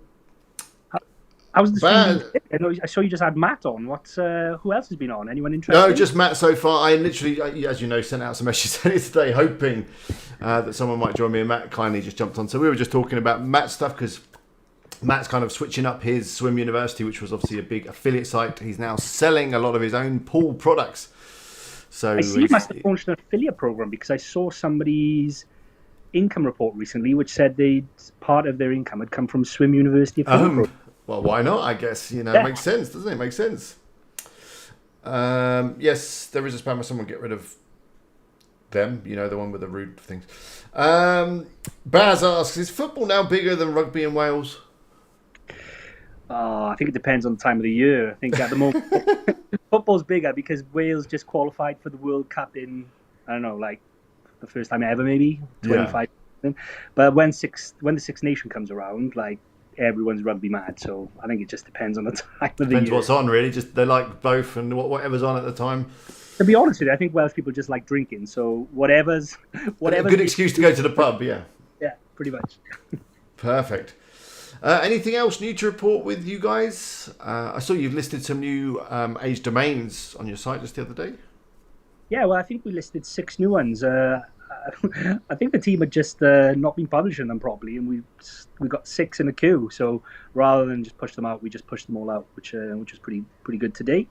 Speaker 3: How was the stream? I saw you just had Matt on. Who else has been on? Anyone interested?
Speaker 1: No, just Matt so far. I literally, as you know, sent out some messages today hoping that someone might join me, and Matt kindly just jumped on. So we were just talking about Matt's stuff because Matt's kind of switching up his swim university, which was obviously a big affiliate site. He's now selling a lot of his own pool products. So
Speaker 3: I see he must have launched an affiliate program, because I saw somebody's income report recently which said part of their income had come from Swim University affiliate program.
Speaker 1: Well, why not? I guess, it makes sense, doesn't it? It makes sense. Yes, there is a spammer. Someone get rid of them. The one with the rude things. Baz asks, is football now bigger than rugby in Wales?
Speaker 3: I think it depends on the time of the year. I think at the moment, football's bigger because Wales just qualified for the World Cup in, I don't know, like the first time ever, maybe 25. Yeah. But when the Six Nation comes around, like, everyone's rugby mad, so I think it just depends on the time of the year.
Speaker 1: Depends what's on, really. Just they like both, and whatever's on at the time.
Speaker 3: To be honest with you, I think Welsh people just like drinking, so whatever's
Speaker 1: a good excuse to go to the pub, yeah.
Speaker 3: Yeah, pretty much.
Speaker 1: Perfect. Anything else new to report with you guys? I saw you've listed some new age domains on your site just the other day.
Speaker 3: Yeah, well, I think we listed 6 new ones. I think the team had just not been publishing them properly, and we got 6 in the queue. So rather than just push them out, we just pushed them all out, which is pretty good to date.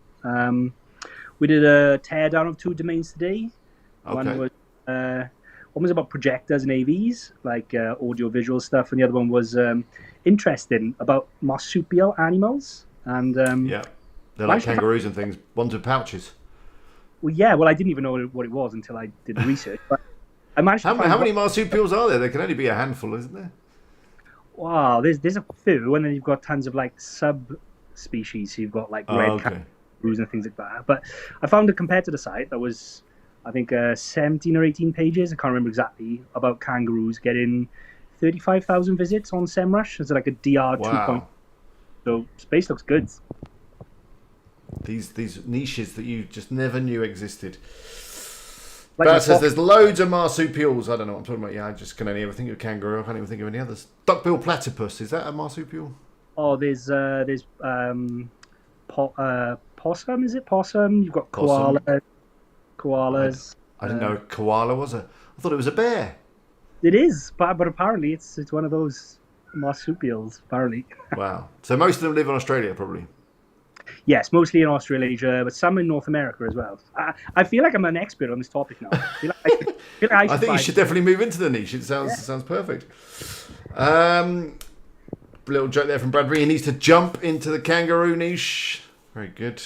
Speaker 3: We did a teardown of 2 domains today.
Speaker 1: Okay.
Speaker 3: One was about projectors and AVs, like audio visual stuff, and the other one was interesting about marsupial animals. And
Speaker 1: yeah, they're like kangaroos and things. Ones with pouches.
Speaker 3: Well, yeah. Well, I didn't even know what it was until I did the research. But I managed to
Speaker 1: how many marsupials are there? There can only be a handful, isn't there?
Speaker 3: Wow, there's a few, and then you've got tons of like subspecies. So you've got like red kangaroos and things like that. But I found a competitor site that was, I think, 17 or 18 pages. I can't remember exactly, about kangaroos getting 35,000 visits on SEMrush. It's like a DR 2.0. So space looks good.
Speaker 1: These niches that you just never knew existed.
Speaker 3: Like
Speaker 1: Bert
Speaker 3: my
Speaker 1: says
Speaker 3: fox-
Speaker 1: there's loads of marsupials. I don't know what I'm talking about. Yeah, I just can only ever think of kangaroo. I can't even think of any others. Duckbill platypus. Is that a marsupial?
Speaker 3: Oh, there's possum. Is it possum? You've got
Speaker 1: Possum.
Speaker 3: koalas.
Speaker 1: I didn't know a koala was a. I thought it was a bear.
Speaker 3: It is, but apparently it's one of those marsupials. Apparently,
Speaker 1: Wow. So most of them live in Australia, probably.
Speaker 3: yes, mostly in Australasia, but some in North America as well. I feel like I'm an expert on this topic now.
Speaker 1: I think you should definitely move into the niche. It sounds perfect. Little joke there from Bradbury. He needs to jump into the kangaroo niche. Very good.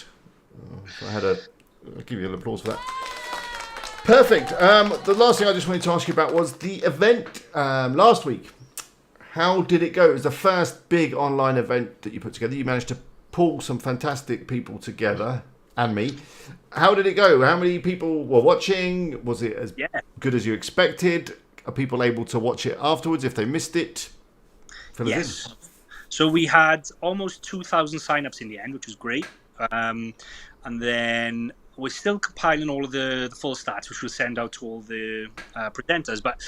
Speaker 1: I'll give you a little applause for that. Perfect. The last thing I just wanted to ask you about was the event last week. How did it go? It was the first big online event that you put together. You managed to pull some fantastic people together, and me. How did it go? How many people were watching? Was it as good as you expected? Are people able to watch it afterwards if they missed it?
Speaker 3: Yes. So we had almost 2,000 signups in the end, which was great. And then we're still compiling all of the full stats, which we'll send out to all the presenters. But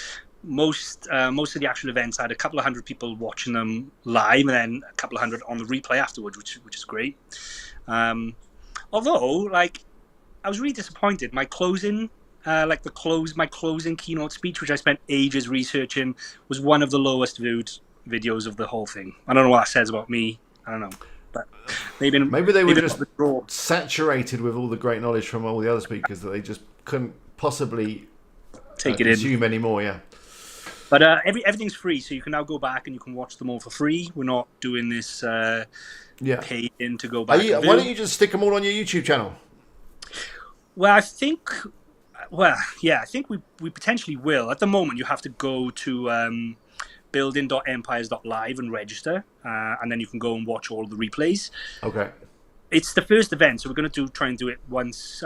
Speaker 3: most of the actual events had a couple of hundred people watching them live, and then a couple of hundred on the replay afterwards, which is great. Although, like, I was really disappointed. My closing, my closing keynote speech, which I spent ages researching, was one of the lowest viewed videos of the whole thing. I don't know what that says about me. I don't know. But maybe
Speaker 1: they were just saturated with all the great knowledge from all the other speakers that they just couldn't possibly consume anymore. Yeah.
Speaker 3: But everything's free, so you can now go back and you can watch them all for free. We're not doing this paid in to go back.
Speaker 1: Why don't you just stick them all on your YouTube channel?
Speaker 3: Well, I think we potentially will. At the moment, you have to go to building.empires.live and register, and then you can go and watch all the replays.
Speaker 1: Okay.
Speaker 3: It's the first event, so we're going to try and do it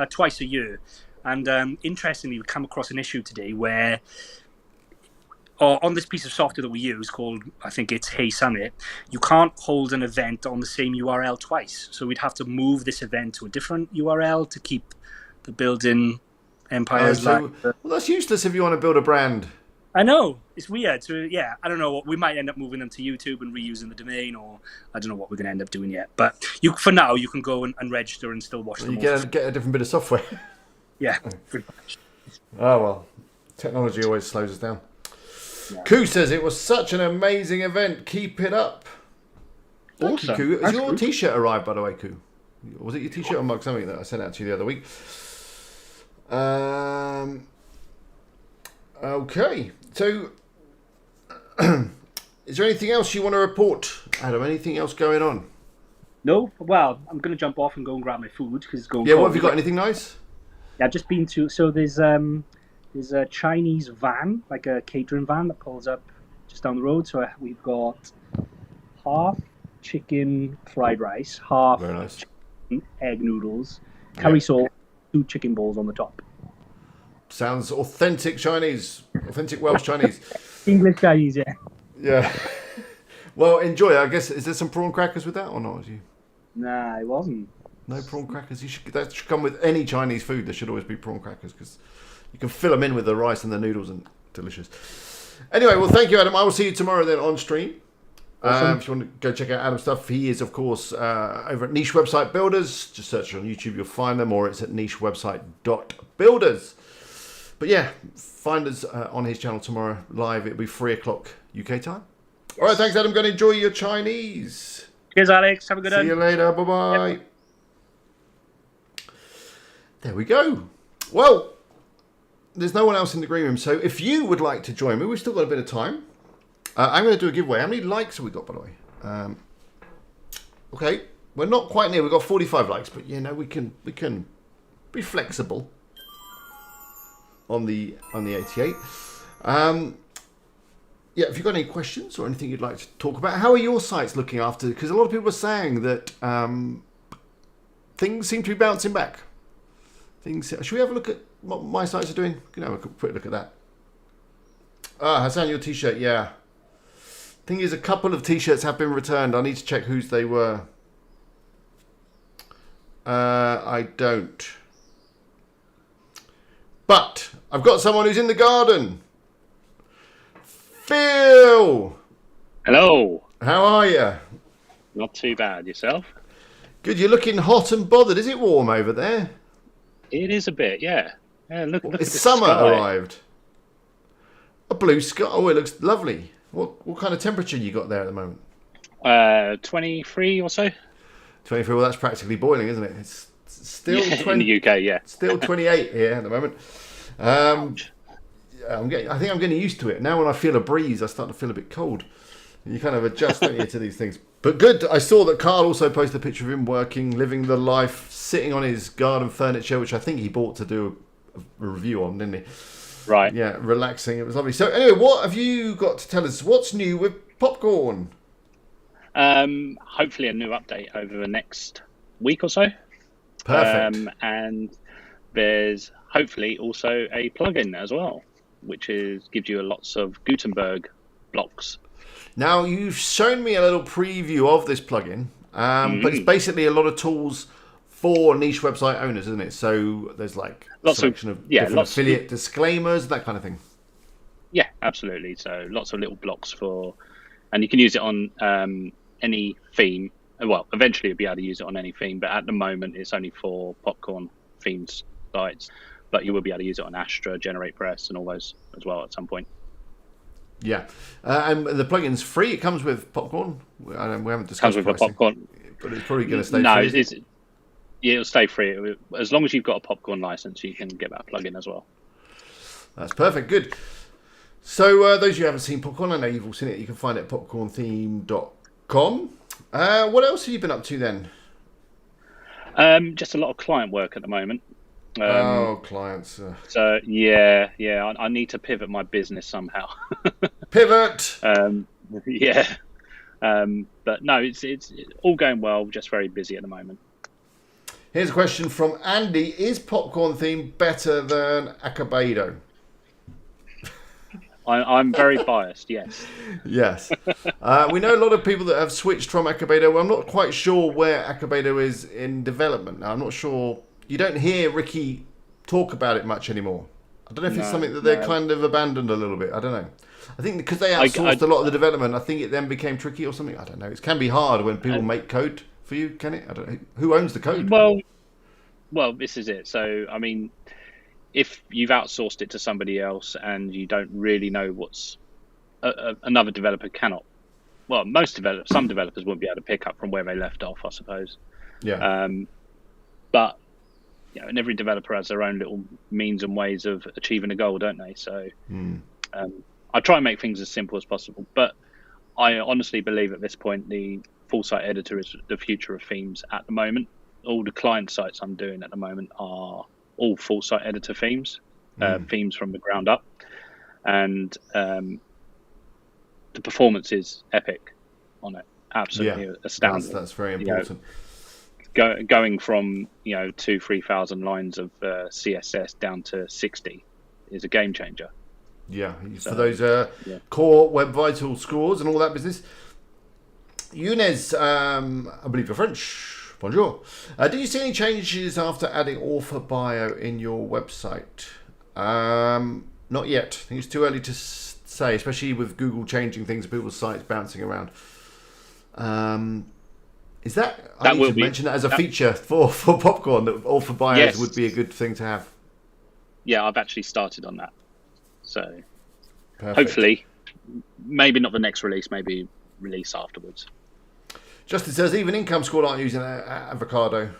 Speaker 3: twice a year. And interestingly, we come across an issue today where on this piece of software that we use called, I think it's Hey Summit, you can't hold an event on the same URL twice. So we'd have to move this event to a different URL to keep the Building Empires live.
Speaker 1: Well, that's useless if you want to build a brand.
Speaker 3: I know, it's weird. So yeah, I don't know. We might end up moving them to YouTube and reusing the domain, or I don't know what we're going to end up doing yet. But for now, you can go and register and still watch them.
Speaker 1: You get a different bit of software.
Speaker 3: Yeah, pretty much.
Speaker 1: Oh well, technology always slows us down.
Speaker 3: Yeah.
Speaker 1: Koo says it was such an amazing event. Keep it up. Thank you, Koo. Has your T-shirt arrived, by the way, Koo? Was it your T-shirt or mug? Something that I sent out to you the other week. Okay, so is there anything else you want to report, Adam? Anything else going on?
Speaker 3: No. Well, I'm going to jump off and go and grab my food because it's going.
Speaker 1: Yeah, what have you got? Anything nice?
Speaker 3: Yeah, I've just been to. So there's a Chinese van, like a catering van that pulls up just down the road. So we've got half chicken fried rice, half chicken egg noodles, curry sauce, 2 chicken balls on the top.
Speaker 1: Sounds authentic Chinese, authentic Welsh Chinese.
Speaker 3: English Chinese, yeah.
Speaker 1: Yeah. Well, enjoy. I guess, is there some prawn crackers with that or not?
Speaker 3: Nah, it wasn't.
Speaker 1: No prawn crackers. That should come with any Chinese food. There should always be prawn crackers because you can fill them in with the rice and the noodles and delicious. Anyway, well, thank you, Adam. I will see you tomorrow then on stream.
Speaker 3: Awesome.
Speaker 1: If you want to go check out Adam's stuff, he is, of course, over at Niche Website Builders. Just search on YouTube, you'll find them, or it's at nichewebsite.builders. But yeah, find us on his channel tomorrow live. It'll be 3 o'clock UK time. Yes. All right, thanks, Adam. Going to enjoy your Chinese.
Speaker 3: Cheers, Alex. Have a good one.
Speaker 1: See you later. Bye-bye. Yep. There we go. Well, there's no one else in the green room, so if you would like to join me, we've still got a bit of time. I'm going to do a giveaway. How many likes have we got, by the way? Okay, we're not quite near. We've got 45 likes, but you know we can be flexible on the 88. Yeah, if you've got any questions or anything you'd like to talk about, how are your sites looking after? Because a lot of people are saying that things seem to be bouncing back. Should we have a look at what my sites are doing? You know, have a quick look at that. Hassan, your T-shirt, yeah. Thing is, a couple of T-shirts have been returned. I need to check whose they were. I don't. But I've got someone who's in the garden. Phil!
Speaker 4: Hello.
Speaker 1: How are you?
Speaker 4: Not too bad. Yourself?
Speaker 1: Good. You're looking hot and bothered. Is it warm over there?
Speaker 4: It is a bit, yeah. Yeah, look at
Speaker 1: It's
Speaker 4: the
Speaker 1: summer
Speaker 4: sky.
Speaker 1: arrived. A blue sky. Oh, it looks lovely. What kind of temperature you got there at the moment?
Speaker 4: 23 or so.
Speaker 1: 23. Well, that's practically boiling, isn't it? It's still
Speaker 4: Yeah,
Speaker 1: 20,
Speaker 4: in the UK, yeah.
Speaker 1: still 28 here at the moment. I think I'm getting used to it. Now when I feel a breeze, I start to feel a bit cold. And you kind of adjust, don't you, to these things. But good. I saw that Carl also posted a picture of him working, living the life, sitting on his garden furniture, which I think he bought to do a review on, didn't he?
Speaker 4: Right.
Speaker 1: Yeah, relaxing. It was lovely. So anyway, what have you got to tell us? What's new with Popcorn?
Speaker 4: Hopefully a new update over the next week or so.
Speaker 1: Perfect.
Speaker 4: And there's hopefully also a plugin as well, which gives you lots of Gutenberg blocks.
Speaker 1: Now, you've shown me a little preview of this plugin, but it's basically a lot of tools for niche website owners, isn't it? So there's like
Speaker 4: Lots
Speaker 1: selection of different affiliate disclaimers, that kind of thing.
Speaker 4: Yeah, absolutely. So lots of little blocks and you can use it on any theme. Well, eventually you'll be able to use it on any theme, but at the moment it's only for Popcorn themed sites. But you will be able to use it on Astra, GeneratePress, and all those as well at some point.
Speaker 1: Yeah, and the plugin's free. It comes with Popcorn. We haven't discussed
Speaker 4: Comes with
Speaker 1: pricing,
Speaker 4: a Popcorn.
Speaker 1: but it's probably going to stay
Speaker 4: No,
Speaker 1: free.
Speaker 4: it'll stay free as long as you've got a Popcorn license. You can get that plugin as well.
Speaker 1: That's perfect. Good. So those of you who haven't seen Popcorn, I know you've all seen it. You can find it at popcorntheme.com. What else have you been up to then?
Speaker 4: Just a lot of client work at the moment.
Speaker 1: Clients.
Speaker 4: So yeah, I need to pivot my business somehow.
Speaker 1: Pivot.
Speaker 4: Yeah, but no, it's all going well. Just very busy at the moment.
Speaker 1: Here's a question from Andy. Is Popcorn Theme better than Acabado?
Speaker 4: I'm very biased. Yes.
Speaker 1: Yes. We know a lot of people that have switched from Acabado. I'm not quite sure where Acabado is in development now. I'm not sure. You don't hear Ricky talk about it much anymore. I don't know if it's something that they're kind of abandoned a little bit. I don't know. I think because they outsourced a lot of the development, I think it then became tricky or something. I don't know. It can be hard when people make code for you, can it? I don't know. Who owns the code?
Speaker 4: Well, this is it. So, I mean, if you've outsourced it to somebody else and you don't really know what's another developer cannot. Well, some developers won't be able to pick up from where they left off, I suppose.
Speaker 1: Yeah.
Speaker 4: But and every developer has their own little means and ways of achieving a goal, don't they? So I try and make things as simple as possible. But I honestly believe at this point the full site editor is the future of themes at the moment. All the client sites I'm doing at the moment are all full site editor themes, themes from the ground up. And the performance is epic on it. Absolutely astounding.
Speaker 1: That's very important.
Speaker 4: Going from 2,000-3,000 lines of CSS down to 60 is a game changer.
Speaker 1: Yeah, for those core Web Vital scores and all that business. Younes, I believe you're French. Bonjour. Did you see any changes after adding author bio in your website? Not yet. I think it's too early to say, especially with Google changing things, people's sites bouncing around. Is that? I need to mention that as a feature for Popcorn, that author bios would be a good thing to have.
Speaker 4: Yeah, I've actually started on that. So
Speaker 1: perfect.
Speaker 4: Hopefully, maybe not the next release, maybe release afterwards.
Speaker 1: Justin says even income score aren't using avocado.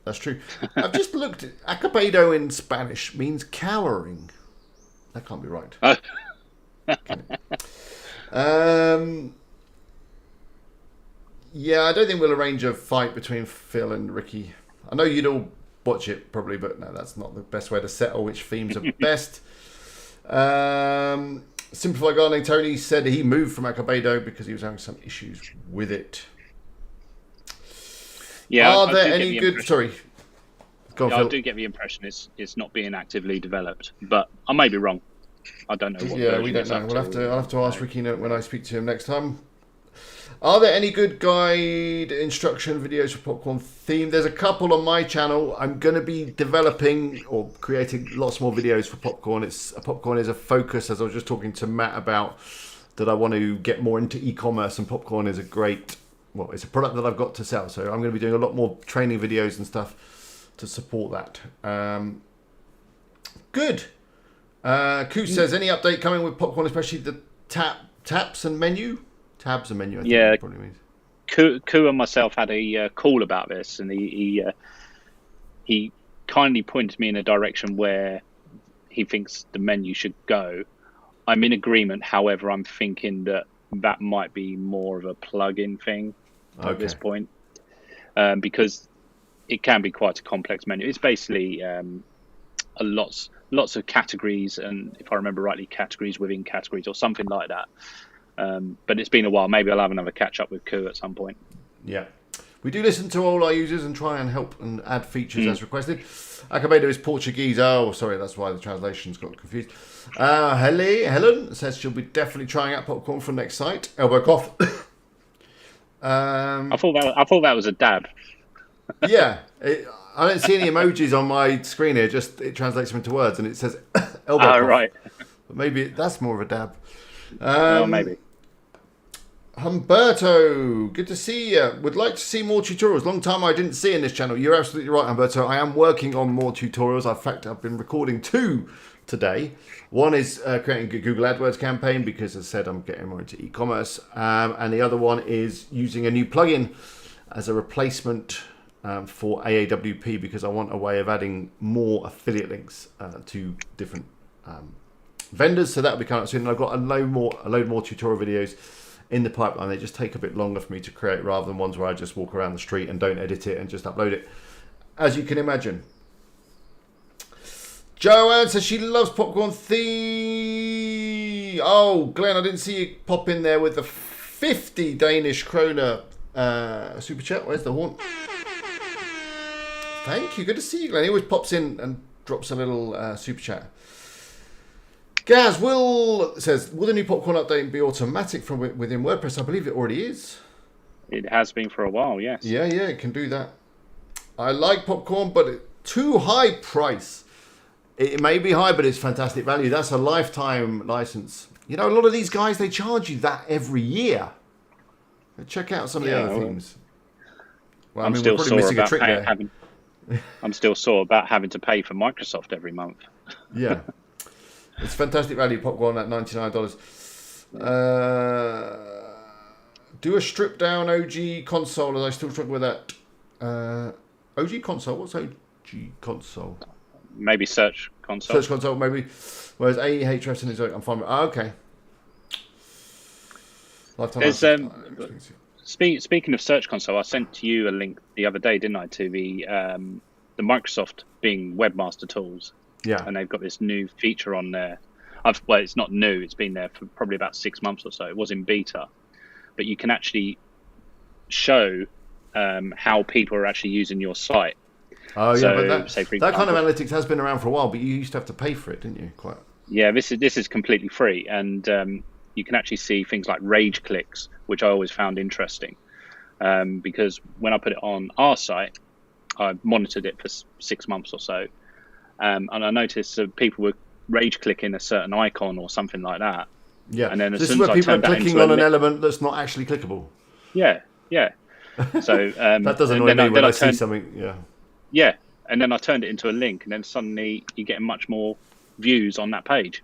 Speaker 1: That's true. I've just looked at Acabado in Spanish means cowering. That can't be right. Yeah, I don't think we'll arrange a fight between Phil and Ricky. I know you'd all watch it probably, but no, that's not the best way to settle which themes are best. Simplify Gardening Tony said he moved from Acabado because he was having some issues with it.
Speaker 4: Yeah,
Speaker 1: are there any good? Sorry, go on, Phil.
Speaker 4: I do get the impression it's not being actively developed, but I may be wrong. I don't know what.
Speaker 1: Yeah, we don't know. I'll have to ask Ricky when I speak to him next time. Are there any good guide instruction videos for popcorn theme? There's a couple on my channel. I'm going to be developing or creating lots more videos for popcorn. Popcorn is a focus, as I was just talking to Matt about, that I want to get more into e-commerce, and popcorn is it's a product that I've got to sell. So I'm going to be doing a lot more training videos and stuff to support that. Good. Koo says, any update coming with popcorn, especially the taps and menu? Tabs and menu, I think it probably means.
Speaker 4: Koo and myself had a call about this, and he kindly pointed me in a direction where he thinks the menu should go. I'm in agreement. However, I'm thinking that might be more of a plug-in thing at this point, because it can be quite a complex menu. It's basically lots of categories, and if I remember rightly, categories within categories or something like that. But it's been a while. Maybe I'll have another catch up with Koo at some point.
Speaker 1: Yeah. We do listen to all our users and try and help and add features as requested. Acabedo is Portuguese. Oh, sorry, that's why the translations got confused. Helen says she'll be definitely trying out popcorn for next site. Elbow cough.
Speaker 4: I thought that was a dab.
Speaker 1: Yeah. I don't see any emojis on my screen here. Just it translates them into words, and it says elbow cough.
Speaker 4: Right.
Speaker 1: But maybe that's more of a dab.
Speaker 4: Maybe.
Speaker 1: Humberto, good to see you. Would like to see more tutorials. Long time I didn't see in this channel. You're absolutely right, Humberto. I am working on more tutorials. In fact, I've been recording 2 today. One is creating a Google AdWords campaign because, as I said, I'm getting more into e-commerce. And the other one is using a new plugin as a replacement for AAWP, because I want a way of adding more affiliate links to different vendors. So that'll be coming up soon. And I've got a load more tutorial videos in the pipeline. They just take a bit longer for me to create, rather than ones where I just walk around the street and don't edit it and just upload it, as you can imagine. Joanne says she loves popcorn theme. Oh, Glenn, I didn't see you pop in there with the 50 Danish kroner super chat. Where's the horn? Thank you. Good to see you, Glenn. He always pops in and drops a little super chat. Gaz says, will the new popcorn update be automatic from within WordPress? I believe it already is.
Speaker 4: It has been for a while, yes.
Speaker 1: Yeah, it can do that. I like popcorn, but too high price. It may be high, but it's fantastic value. That's a lifetime license. You know, a lot of these guys, they charge you that every year. Check out some of the other themes. Well,
Speaker 4: I'm still sore about having to pay for Microsoft every month.
Speaker 1: Yeah. It's fantastic value, popcorn at $99. Do a stripped down OG console, as I still struggle with that. OG console? What's OG console?
Speaker 4: Maybe Search Console.
Speaker 1: Search Console, maybe. Whereas Ahrefs and I'm fine with. Okay.
Speaker 4: Speaking of Search Console, I sent you a link the other day, didn't I, to the Microsoft Bing Webmaster Tools.
Speaker 1: Yeah.
Speaker 4: And they've got this new feature on there. Well, it's not new. It's been there for probably about 6 months or so. It was in beta. But you can actually show how people are actually using your site.
Speaker 1: Oh, yeah, but that kind of analytics has been around for a while, but you used to have to pay for it, didn't you? Quite.
Speaker 4: Yeah, this is completely free. And you can actually see things like rage clicks, which I always found interesting. Because when I put it on our site, I monitored it for 6 months or so. And I noticed people were rage clicking a certain icon or something like that.
Speaker 1: Yeah,
Speaker 4: and then
Speaker 1: this is where people are clicking on an element that's not actually clickable.
Speaker 4: Yeah. So
Speaker 1: that doesn't annoy me when I see something.
Speaker 4: Yeah, and then I turned it into a link, and then suddenly you're getting much more views on that page.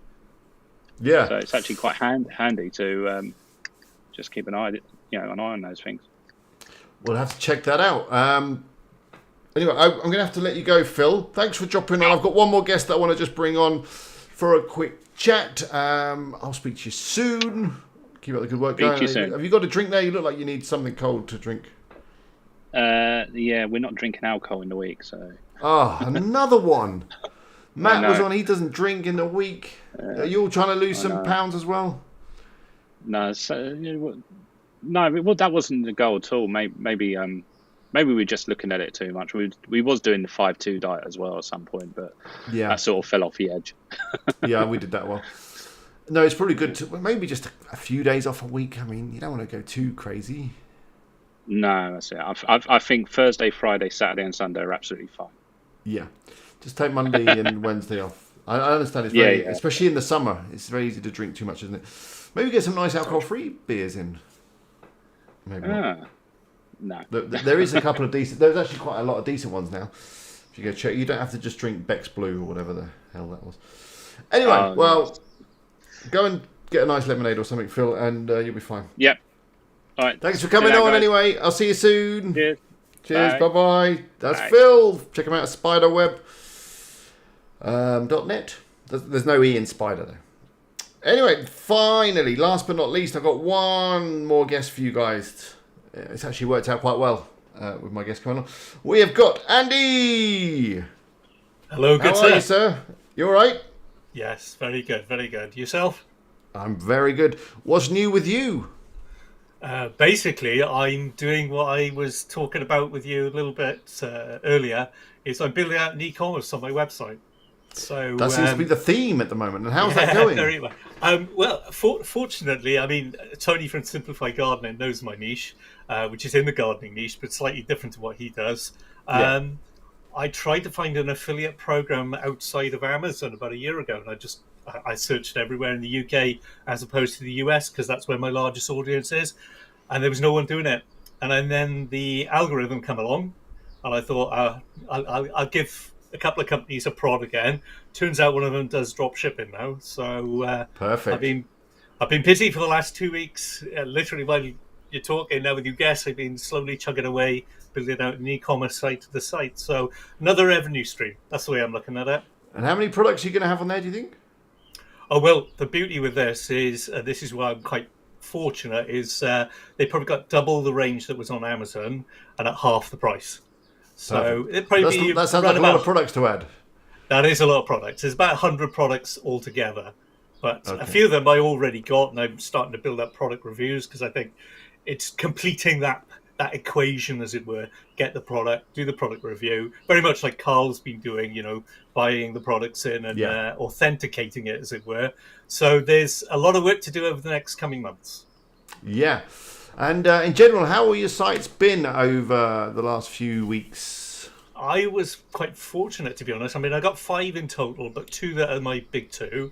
Speaker 1: Yeah.
Speaker 4: So it's actually quite handy to just keep an eye on those things.
Speaker 1: We'll have to check that out. Anyway, I'm going to have to let you go, Phil. Thanks for dropping on. I've got one more guest that I want to just bring on for a quick chat. I'll speak to you soon. Keep up the good work.
Speaker 4: Speak to you soon.
Speaker 1: Have you got a drink there? You look like you need something cold to drink.
Speaker 4: Yeah, we're not drinking alcohol in the week, so.
Speaker 1: Oh, another one. Matt was on. He doesn't drink in the week. Are you all trying to lose some pounds as well?
Speaker 4: No, that wasn't the goal at all. Maybe we're just looking at it too much. We was doing the 5-2 diet as well at some point, but that sort of fell off the edge.
Speaker 1: Yeah, we did that well. No, it's probably good to maybe just a few days off a week. I mean, you don't want to go too crazy.
Speaker 4: No, that's it. I think Thursday, Friday, Saturday, and Sunday are absolutely fine.
Speaker 1: Yeah, just take Monday and Wednesday off. I understand it's very, especially in the summer, it's very easy to drink too much, isn't it? Maybe get some nice alcohol-free beers in. Maybe not.
Speaker 4: No.
Speaker 1: There is a couple of decent. There's actually quite a lot of decent ones now. If you go check, you don't have to just drink Beck's Blue or whatever the hell that was. Anyway, well, go and get a nice lemonade or something, Phil, and you'll be fine.
Speaker 4: Yep. All right.
Speaker 1: Thanks for coming on. Guys. Anyway, I'll see you soon.
Speaker 4: Cheers.
Speaker 1: Bye. That's Phil. Check him out at spiderweb.net. There's no E in spider though. Anyway, finally, last but not least, I've got one more guest for you guys. It's actually worked out quite well with my guest coming on. We have got Andy.
Speaker 5: Hello, good
Speaker 1: sir. How are you, sir? You all right?
Speaker 5: Yes, very good, very good. Yourself?
Speaker 1: I'm very good. What's new with you?
Speaker 5: Basically, I'm doing what I was talking about with you a little bit earlier. Is I'm building out an e-commerce on my website. So
Speaker 1: that seems to be the theme at the moment. And how's that going?
Speaker 5: Very well. Well, fortunately, I mean, Tony from Simplify Gardening knows my niche, which is in the gardening niche, but slightly different to what he does. I tried to find an affiliate program outside of Amazon about a year ago, and I searched everywhere in the UK as opposed to the US because that's where my largest audience is, and there was no one doing it. And then the algorithm come along, and I thought I'll give a couple of companies a prod again. Turns out one of them does drop shipping now, so
Speaker 1: perfect.
Speaker 5: I've been busy for the last 2 weeks. Literally, while you're talking now with your guests, I've been slowly chugging away, building out an e-commerce site to the site. So another revenue stream. That's the way I'm looking at it.
Speaker 1: And how many products are you going to have on there, do you think?
Speaker 5: Oh, well, the beauty with this is, this is why I'm quite fortunate, is they probably got double the range that was on Amazon and at half the price. So it probably
Speaker 1: that sounds like a lot of products to add.
Speaker 5: That is a lot of products. There's about 100 products altogether. But a few of them I already got, and I'm starting to build up product reviews because I think it's completing that equation, as it were. Get the product, do the product review, very much like Carl's been doing, buying the products in and authenticating it, as it were. So there's a lot of work to do over the next coming months.
Speaker 1: Yeah. And in general, how have your sites been over the last few weeks?
Speaker 5: I was quite fortunate, to be honest. I mean, I got 5 in total, but 2 that are my big 2,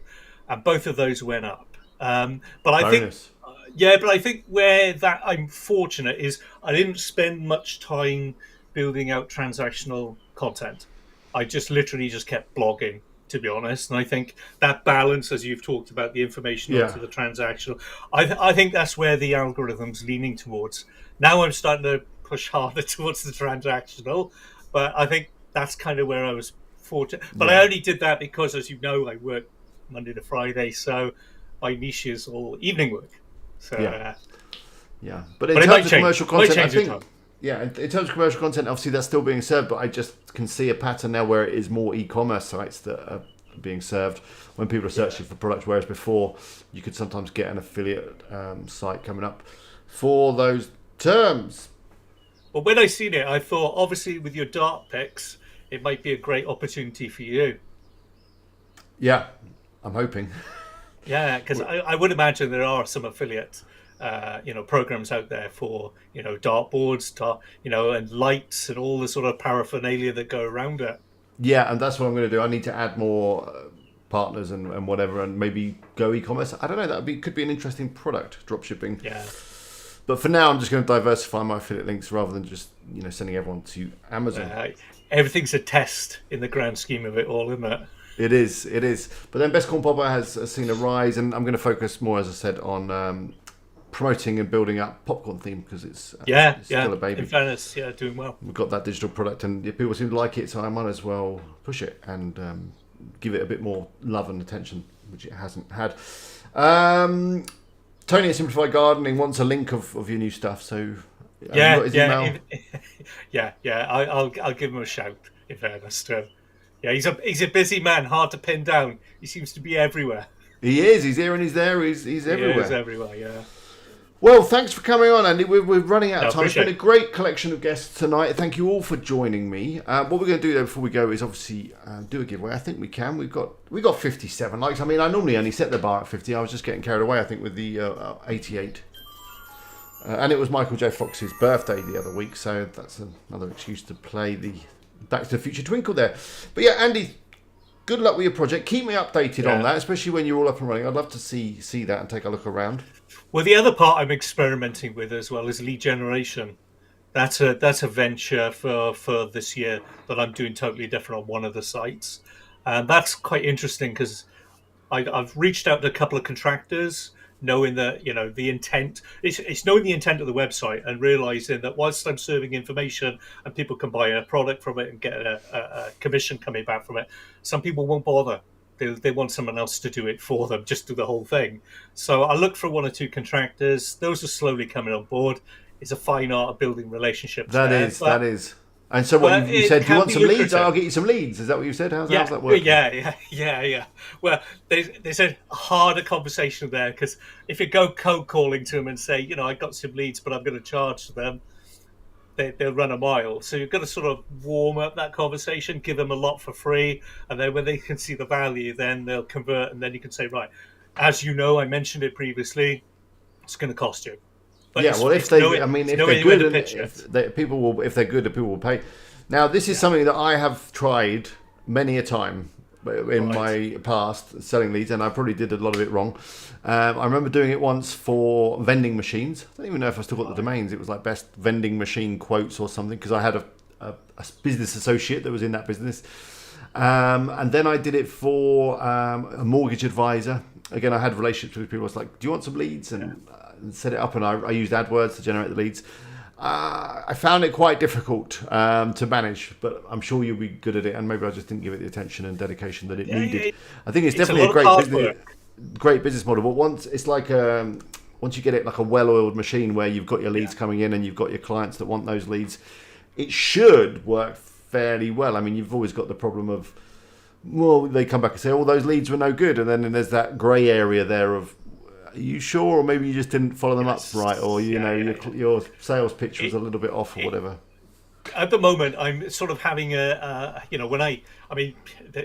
Speaker 5: and both of those went up. But I think where that I'm fortunate is I didn't spend much time building out transactional content. I literally kept blogging, to be honest. And I think that balance, as you've talked about, the information to the transactional, I think that's where the algorithm's leaning towards. Now I'm starting to push harder towards the transactional, but I think that's kind of where I was fortunate. But I only did that because, as you know, I work Monday to Friday, so my niche is all evening work. So,
Speaker 1: but in terms of commercial content, I think, in terms of commercial content, obviously that's still being served, but I just can see a pattern now where it is more e-commerce sites that are being served when people are searching for products, whereas before you could sometimes get an affiliate site coming up for those terms.
Speaker 5: Well, when I seen it, I thought, obviously, with your dart picks, it might be a great opportunity for you.
Speaker 1: Yeah, I'm hoping.
Speaker 5: Yeah, because I would imagine there are some affiliate, programs out there for, dartboards, and lights and all the sort of paraphernalia that go around it.
Speaker 1: Yeah, and that's what I'm going to do. I need to add more partners and whatever, and maybe go e-commerce. I don't know. Could be an interesting product, drop shipping.
Speaker 5: Yeah.
Speaker 1: But for now, I'm just going to diversify my affiliate links rather than just sending everyone to Amazon.
Speaker 5: Everything's a test in the grand scheme of it all, isn't it?
Speaker 1: It is. But then Best Corn Popper has seen a rise, and I'm going to focus more, as I said, on promoting and building up Popcorn Theme because it's still a baby.
Speaker 5: In fairness, doing well.
Speaker 1: We've got that digital product, and people seem to like it, so I might as well push it and give it a bit more love and attention, which it hasn't had. Tony at Simplified Gardening wants a link of your new stuff, so
Speaker 5: got
Speaker 1: his email?
Speaker 5: I'll give him a shout in fairness to him. Yeah, he's a busy man, hard to pin down. He seems to be everywhere.
Speaker 1: He is. He's here and he's there. He's everywhere.
Speaker 5: He is everywhere, yeah.
Speaker 1: Well, thanks for coming on, Andy. We're running out of time. It's been a
Speaker 5: Appreciate it.
Speaker 1: great collection of guests tonight. Thank you all for joining me. What we're going to do though before we go is obviously do a giveaway. I think we can. We got 57 likes. I mean, I normally only set the bar at 50. I was just getting carried away, I think, with the 88. And it was Michael J. Fox's birthday the other week, so that's another excuse to play the Back to the Future Twinkle there. But yeah, Andy, good luck with your project. Keep me updated on that, especially when you're all up and running. I'd love to see that and take a look around.
Speaker 5: Well, the other part I'm experimenting with as well is lead generation. That's a venture for this year that I'm doing totally different on one of the sites, and that's quite interesting because I've reached out to a couple of contractors, knowing that the intent. It's knowing the intent of the website and realizing that whilst I'm serving information and people can buy a product from it and get a commission coming back from it, some people won't bother. They want someone else to do it for them, just do the whole thing. So I look for one or two contractors. Those are slowly coming on board. It's a fine art of building relationships.
Speaker 1: That is. And so what you said, do you want some leads? I'll get you some leads. Is that what you said? How's that working?
Speaker 5: Yeah. Well, there's a harder conversation there because if you go cold calling to them and say, I got some leads, but I'm going to charge them, they'll run a mile. So you've got to sort of warm up that conversation, give them a lot for free, and then when they can see the value, then they'll convert, and then you can say, right, as you know, I mentioned it previously, it's going to cost you. But
Speaker 1: if they're good, if they're good, people will pay. Now, this is something that I have tried many a time in my past selling leads, and I probably did a lot of it wrong. I remember doing it once for vending machines. I don't even know if I still got the domains. It was like best vending machine quotes or something because I had a business associate that was in that business. And then I did it for a mortgage advisor. Again, I had relationships with people. I was like, do you want some leads? And set it up, and I used AdWords to generate the leads. I found it quite difficult to manage, but I'm sure you'll be good at it, and maybe I just didn't give it the attention and dedication that it needed. I think it's definitely a great business model, but once you get it like a well-oiled machine where you've got your leads coming in and you've got your clients that want those leads, it should work fairly well. I mean, you've always got the problem of, well, they come back and say, oh, those leads were no good, and then there's that grey area there of, are you sure, or maybe you just didn't follow them up right, or your sales pitch was a little bit off, or whatever.
Speaker 5: At the moment, I'm sort of having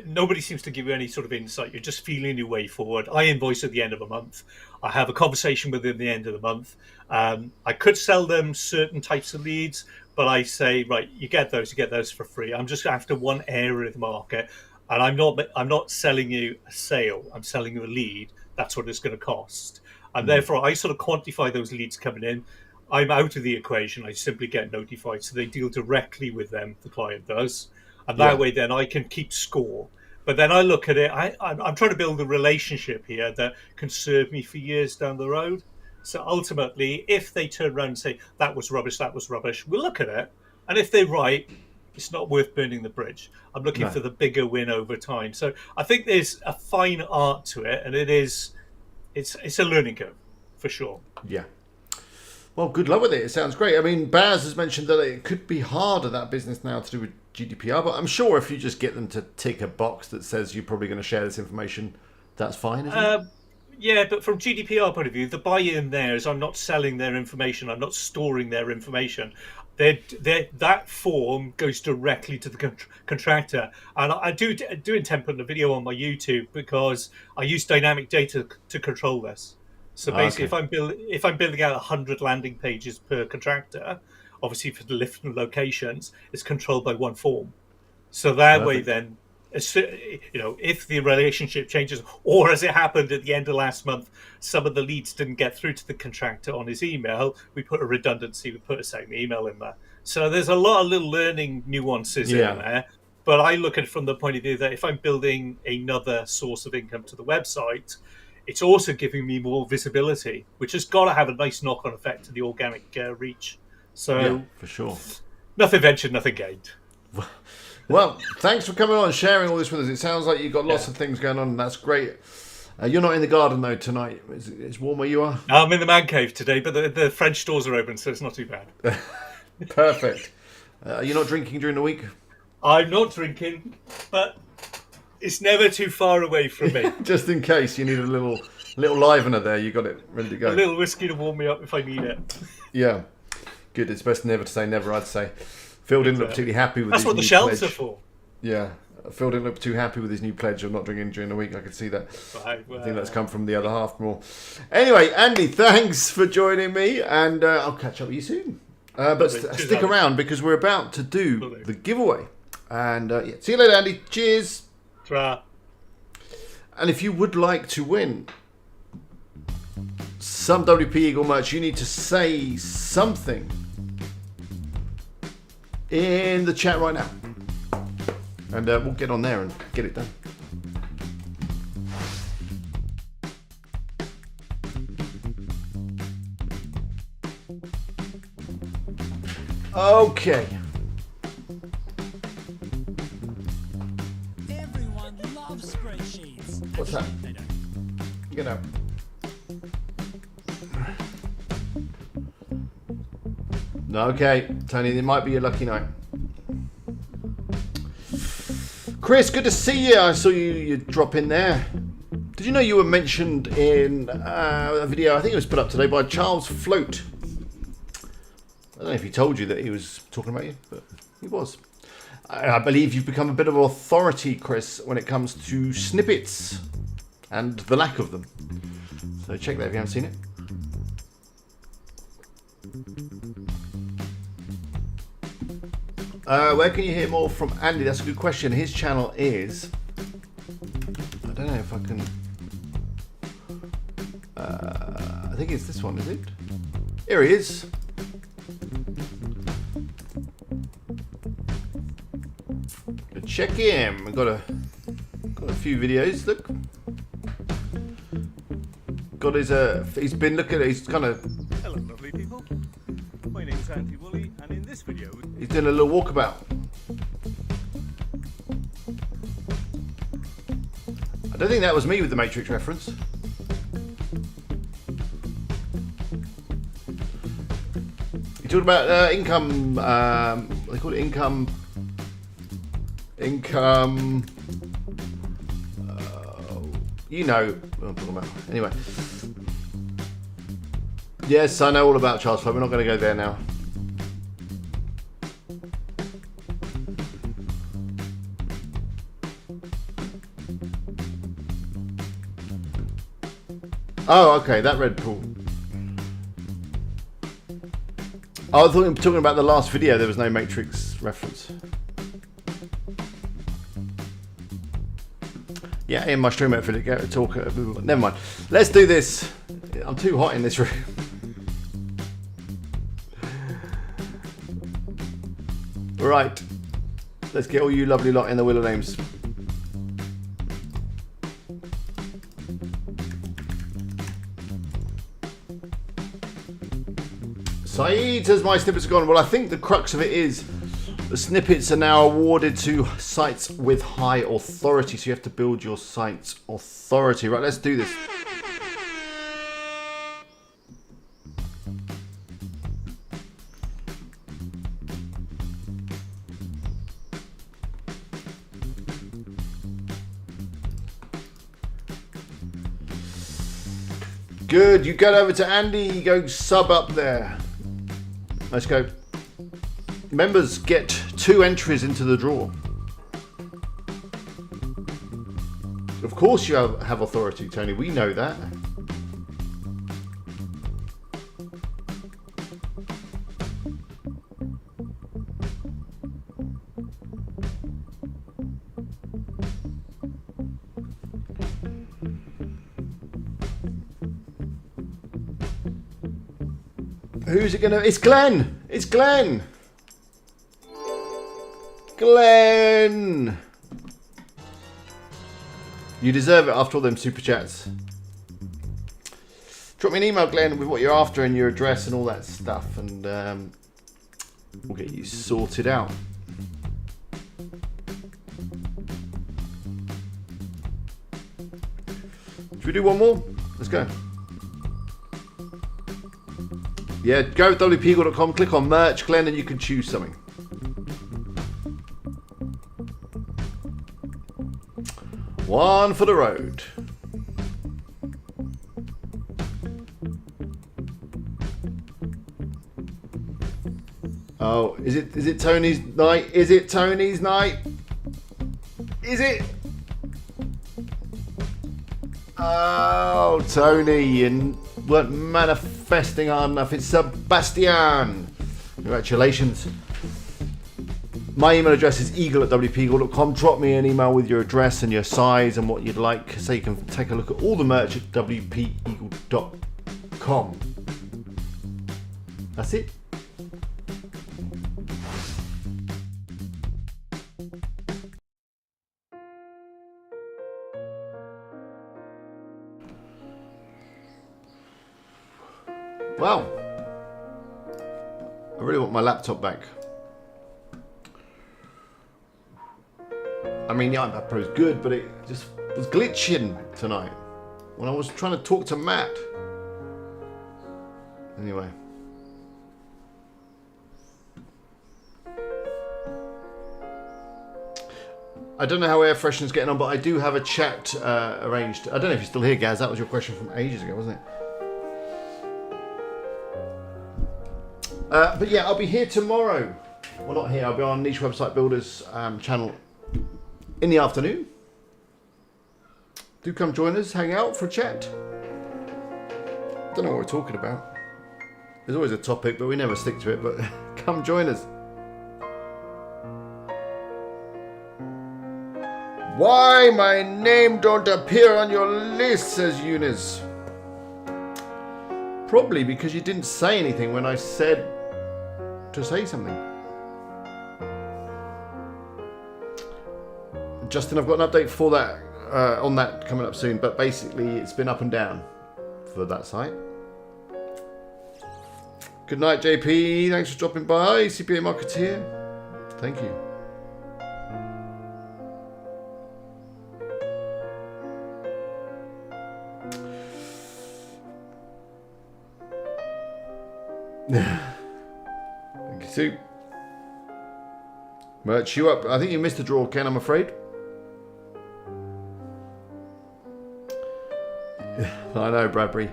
Speaker 5: nobody seems to give you any sort of insight. You're just feeling your way forward. I invoice at the end of a month. I have a conversation with them at the end of the month. I could sell them certain types of leads, but I say, right, you get those for free. I'm just after one area of the market, and I'm not selling you a sale. I'm selling you a lead. That's what it's going to cost. And therefore, I sort of quantify those leads coming in. I'm out of the equation. I simply get notified. So they deal directly with them, the client does. And that way, then I can keep score. But then I look at it. I'm trying to build a relationship here that can serve me for years down the road. So ultimately, if they turn around and say, that was rubbish, we'll look at it. And if they're right, it's not worth burning the bridge. I'm looking for the bigger win over time. So I think there's a fine art to it, and it's a learning curve for sure.
Speaker 1: Yeah. Well, good luck with it. It sounds great. I mean, Baz has mentioned that it could be harder, that business now, to do with GDPR, but I'm sure if you just get them to tick a box that says you're probably going to share this information, that's fine, isn't it?
Speaker 5: Yeah, but from GDPR point of view, the buy-in there is I'm not selling their information. I'm not storing their information. That form goes directly to the contractor, and I do intend putting a video on my YouTube because I use dynamic data to control this. So basically, if I'm building out 100 landing pages per contractor, obviously for the different locations, it's controlled by one form. So that way, then, if the relationship changes, or as it happened at the end of last month, some of the leads didn't get through to the contractor on his email, we put a redundancy, we put a second email in there. So there's a lot of little learning nuances in there. But I look at it from the point of view that if I'm building another source of income to the website, it's also giving me more visibility, which has got to have a nice knock-on effect to the organic reach. So
Speaker 1: for sure.
Speaker 5: Nothing ventured, nothing gained.
Speaker 1: Well, thanks for coming on and sharing all this with us. It sounds like you've got lots of things going on, and that's great. You're not in the garden, though, tonight. It's warm where you are?
Speaker 5: No, I'm in the man cave today, but the French doors are open, so it's not too bad.
Speaker 1: Perfect. You're not drinking during the week?
Speaker 5: I'm not drinking, but it's never too far away from me.
Speaker 1: Just in case you need a little Little livener there, you got it ready to go.
Speaker 5: A little whiskey to warm me up if I need it.
Speaker 1: Yeah, good. It's best never to say never, I'd say. Phil didn't look particularly happy with
Speaker 5: That's
Speaker 1: his
Speaker 5: what the
Speaker 1: new
Speaker 5: shelves
Speaker 1: pledge.
Speaker 5: are for.
Speaker 1: Yeah, Phil didn't look too happy with his new pledge of not drinking during the week. I could see that.
Speaker 5: Right, well,
Speaker 1: I think that's come from the other half more. Anyway, Andy, thanks for joining me, and I'll catch up with you soon. But stick around because we're about to do the giveaway. And yeah, see you later, Andy. Cheers.
Speaker 5: Ta-ra.
Speaker 1: And if you would like to win some WP Eagle merch, you need to say something in the chat right now. And we'll get on there and get it done. Okay.
Speaker 6: Everyone loves spreadsheets.
Speaker 1: What's that? You know. Okay, Tony, it might be your lucky night. Chris, good to see you. I saw you drop in there. Did you know you were mentioned in a video, I think it was put up today, by Charles Float? I don't know if he told you that he was talking about you, but he was. I believe you've become a bit of an authority, Chris, when it comes to snippets and the lack of them. So check that if you haven't seen it. Where can you hear more from Andy? That's a good question. His channel is... I don't know if I can... I think it's this one, is it? Here he is. Check him. We've got a few videos. Look, got his he's been looking at. He's kind of.
Speaker 7: Hello, lovely people. My name's Andy Woolley, and in this video,
Speaker 1: He's doing a little walkabout. I don't think that was me with the Matrix reference. You talked about income. They call it income. You know what I'm talking about. Anyway. Yes, I know all about Charles Float. We're not going to go there now. Oh, okay, that red pool. Oh, I thought you were talking about the last video. There was no Matrix reference. Yeah, in my stream outfit, talk. Never mind. Let's do this. I'm too hot in this room. Right. Let's get all you lovely lot in the wheel of names. Saeed says my snippets are gone. Well, I think the crux of it is the snippets are now awarded to sites with high authority, so you have to build your site's authority. Right, let's do this. Good, you get over to Andy, go sub up there. Let's go. Members get 2 entries into the draw. Of course you have authority, Tony. We know that. Who's it gonna... It's Glenn! It's Glenn! Glenn! You deserve it after all them super chats. Drop me an email, Glenn, with what you're after and your address and all that stuff, and we'll get you sorted out. Should we do one more? Let's go. Yeah, go to wpeagle.com, click on merch, Glenn, and you can choose something. One for the road. Oh, is it Tony's night? Is it Tony's night? Is it? Oh, Tony, you weren't manifesting hard enough. It's Sebastian. Congratulations. My email address is eagle@wpeagle.com. Drop me an email with your address and your size and what you'd like, so you can take a look at all the merch at wpeagle.com. That's it. Wow. I really want my laptop back. I mean, the iPad Pro is good, but it just was glitching tonight when I was trying to talk to Matt. Anyway. I don't know how air freshener's getting on, but I do have a chat arranged. I don't know if you're still here, Gaz. That was your question from ages ago, wasn't it? But yeah, I'll be here tomorrow. Well, not here. I'll be on Niche Website Builders channel in the afternoon. Do come join us, hang out for a chat. Don't know what we're talking about. There's always a topic, but we never stick to it. But come join us. Why my name don't appear on your list, says Eunice. Probably because you didn't say anything when I said to say something. Justin, I've got an update for that on that coming up soon, but basically it's been up and down for that site. Good night, JP. Thanks for dropping by. CPA Marketeer. Thank you. Thank you, Sue. Merch you up. I think you missed the draw, Ken, I'm afraid. I know, Bradbury.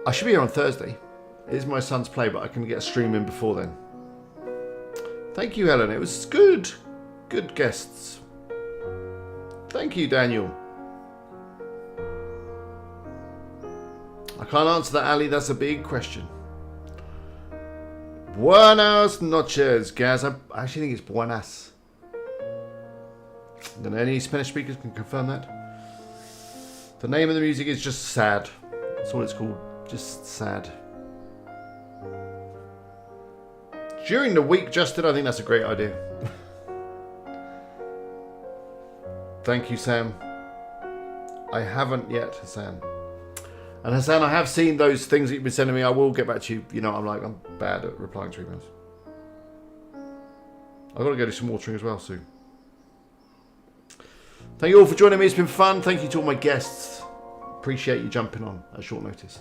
Speaker 1: I should be here on Thursday. It is my son's play, but I can get a stream in before then. Thank you, Helen. It was good. Good guests. Thank you, Daniel. I can't answer that, Ali. That's a big question. Buenas noches, Gaz. I actually think it's buenas. And any Spanish speakers can confirm that. The name of the music is just sad. That's all it's called. Just sad. During the week, Justin, I think that's a great idea. Thank you, Sam. I haven't yet, Hassan. And Hassan, I have seen those things that you've been sending me. I will get back to you. You know, I'm bad at replying to emails. I've got to go do some watering as well soon. Thank you all for joining me. It's been fun. Thank you to all my guests. Appreciate you jumping on at short notice.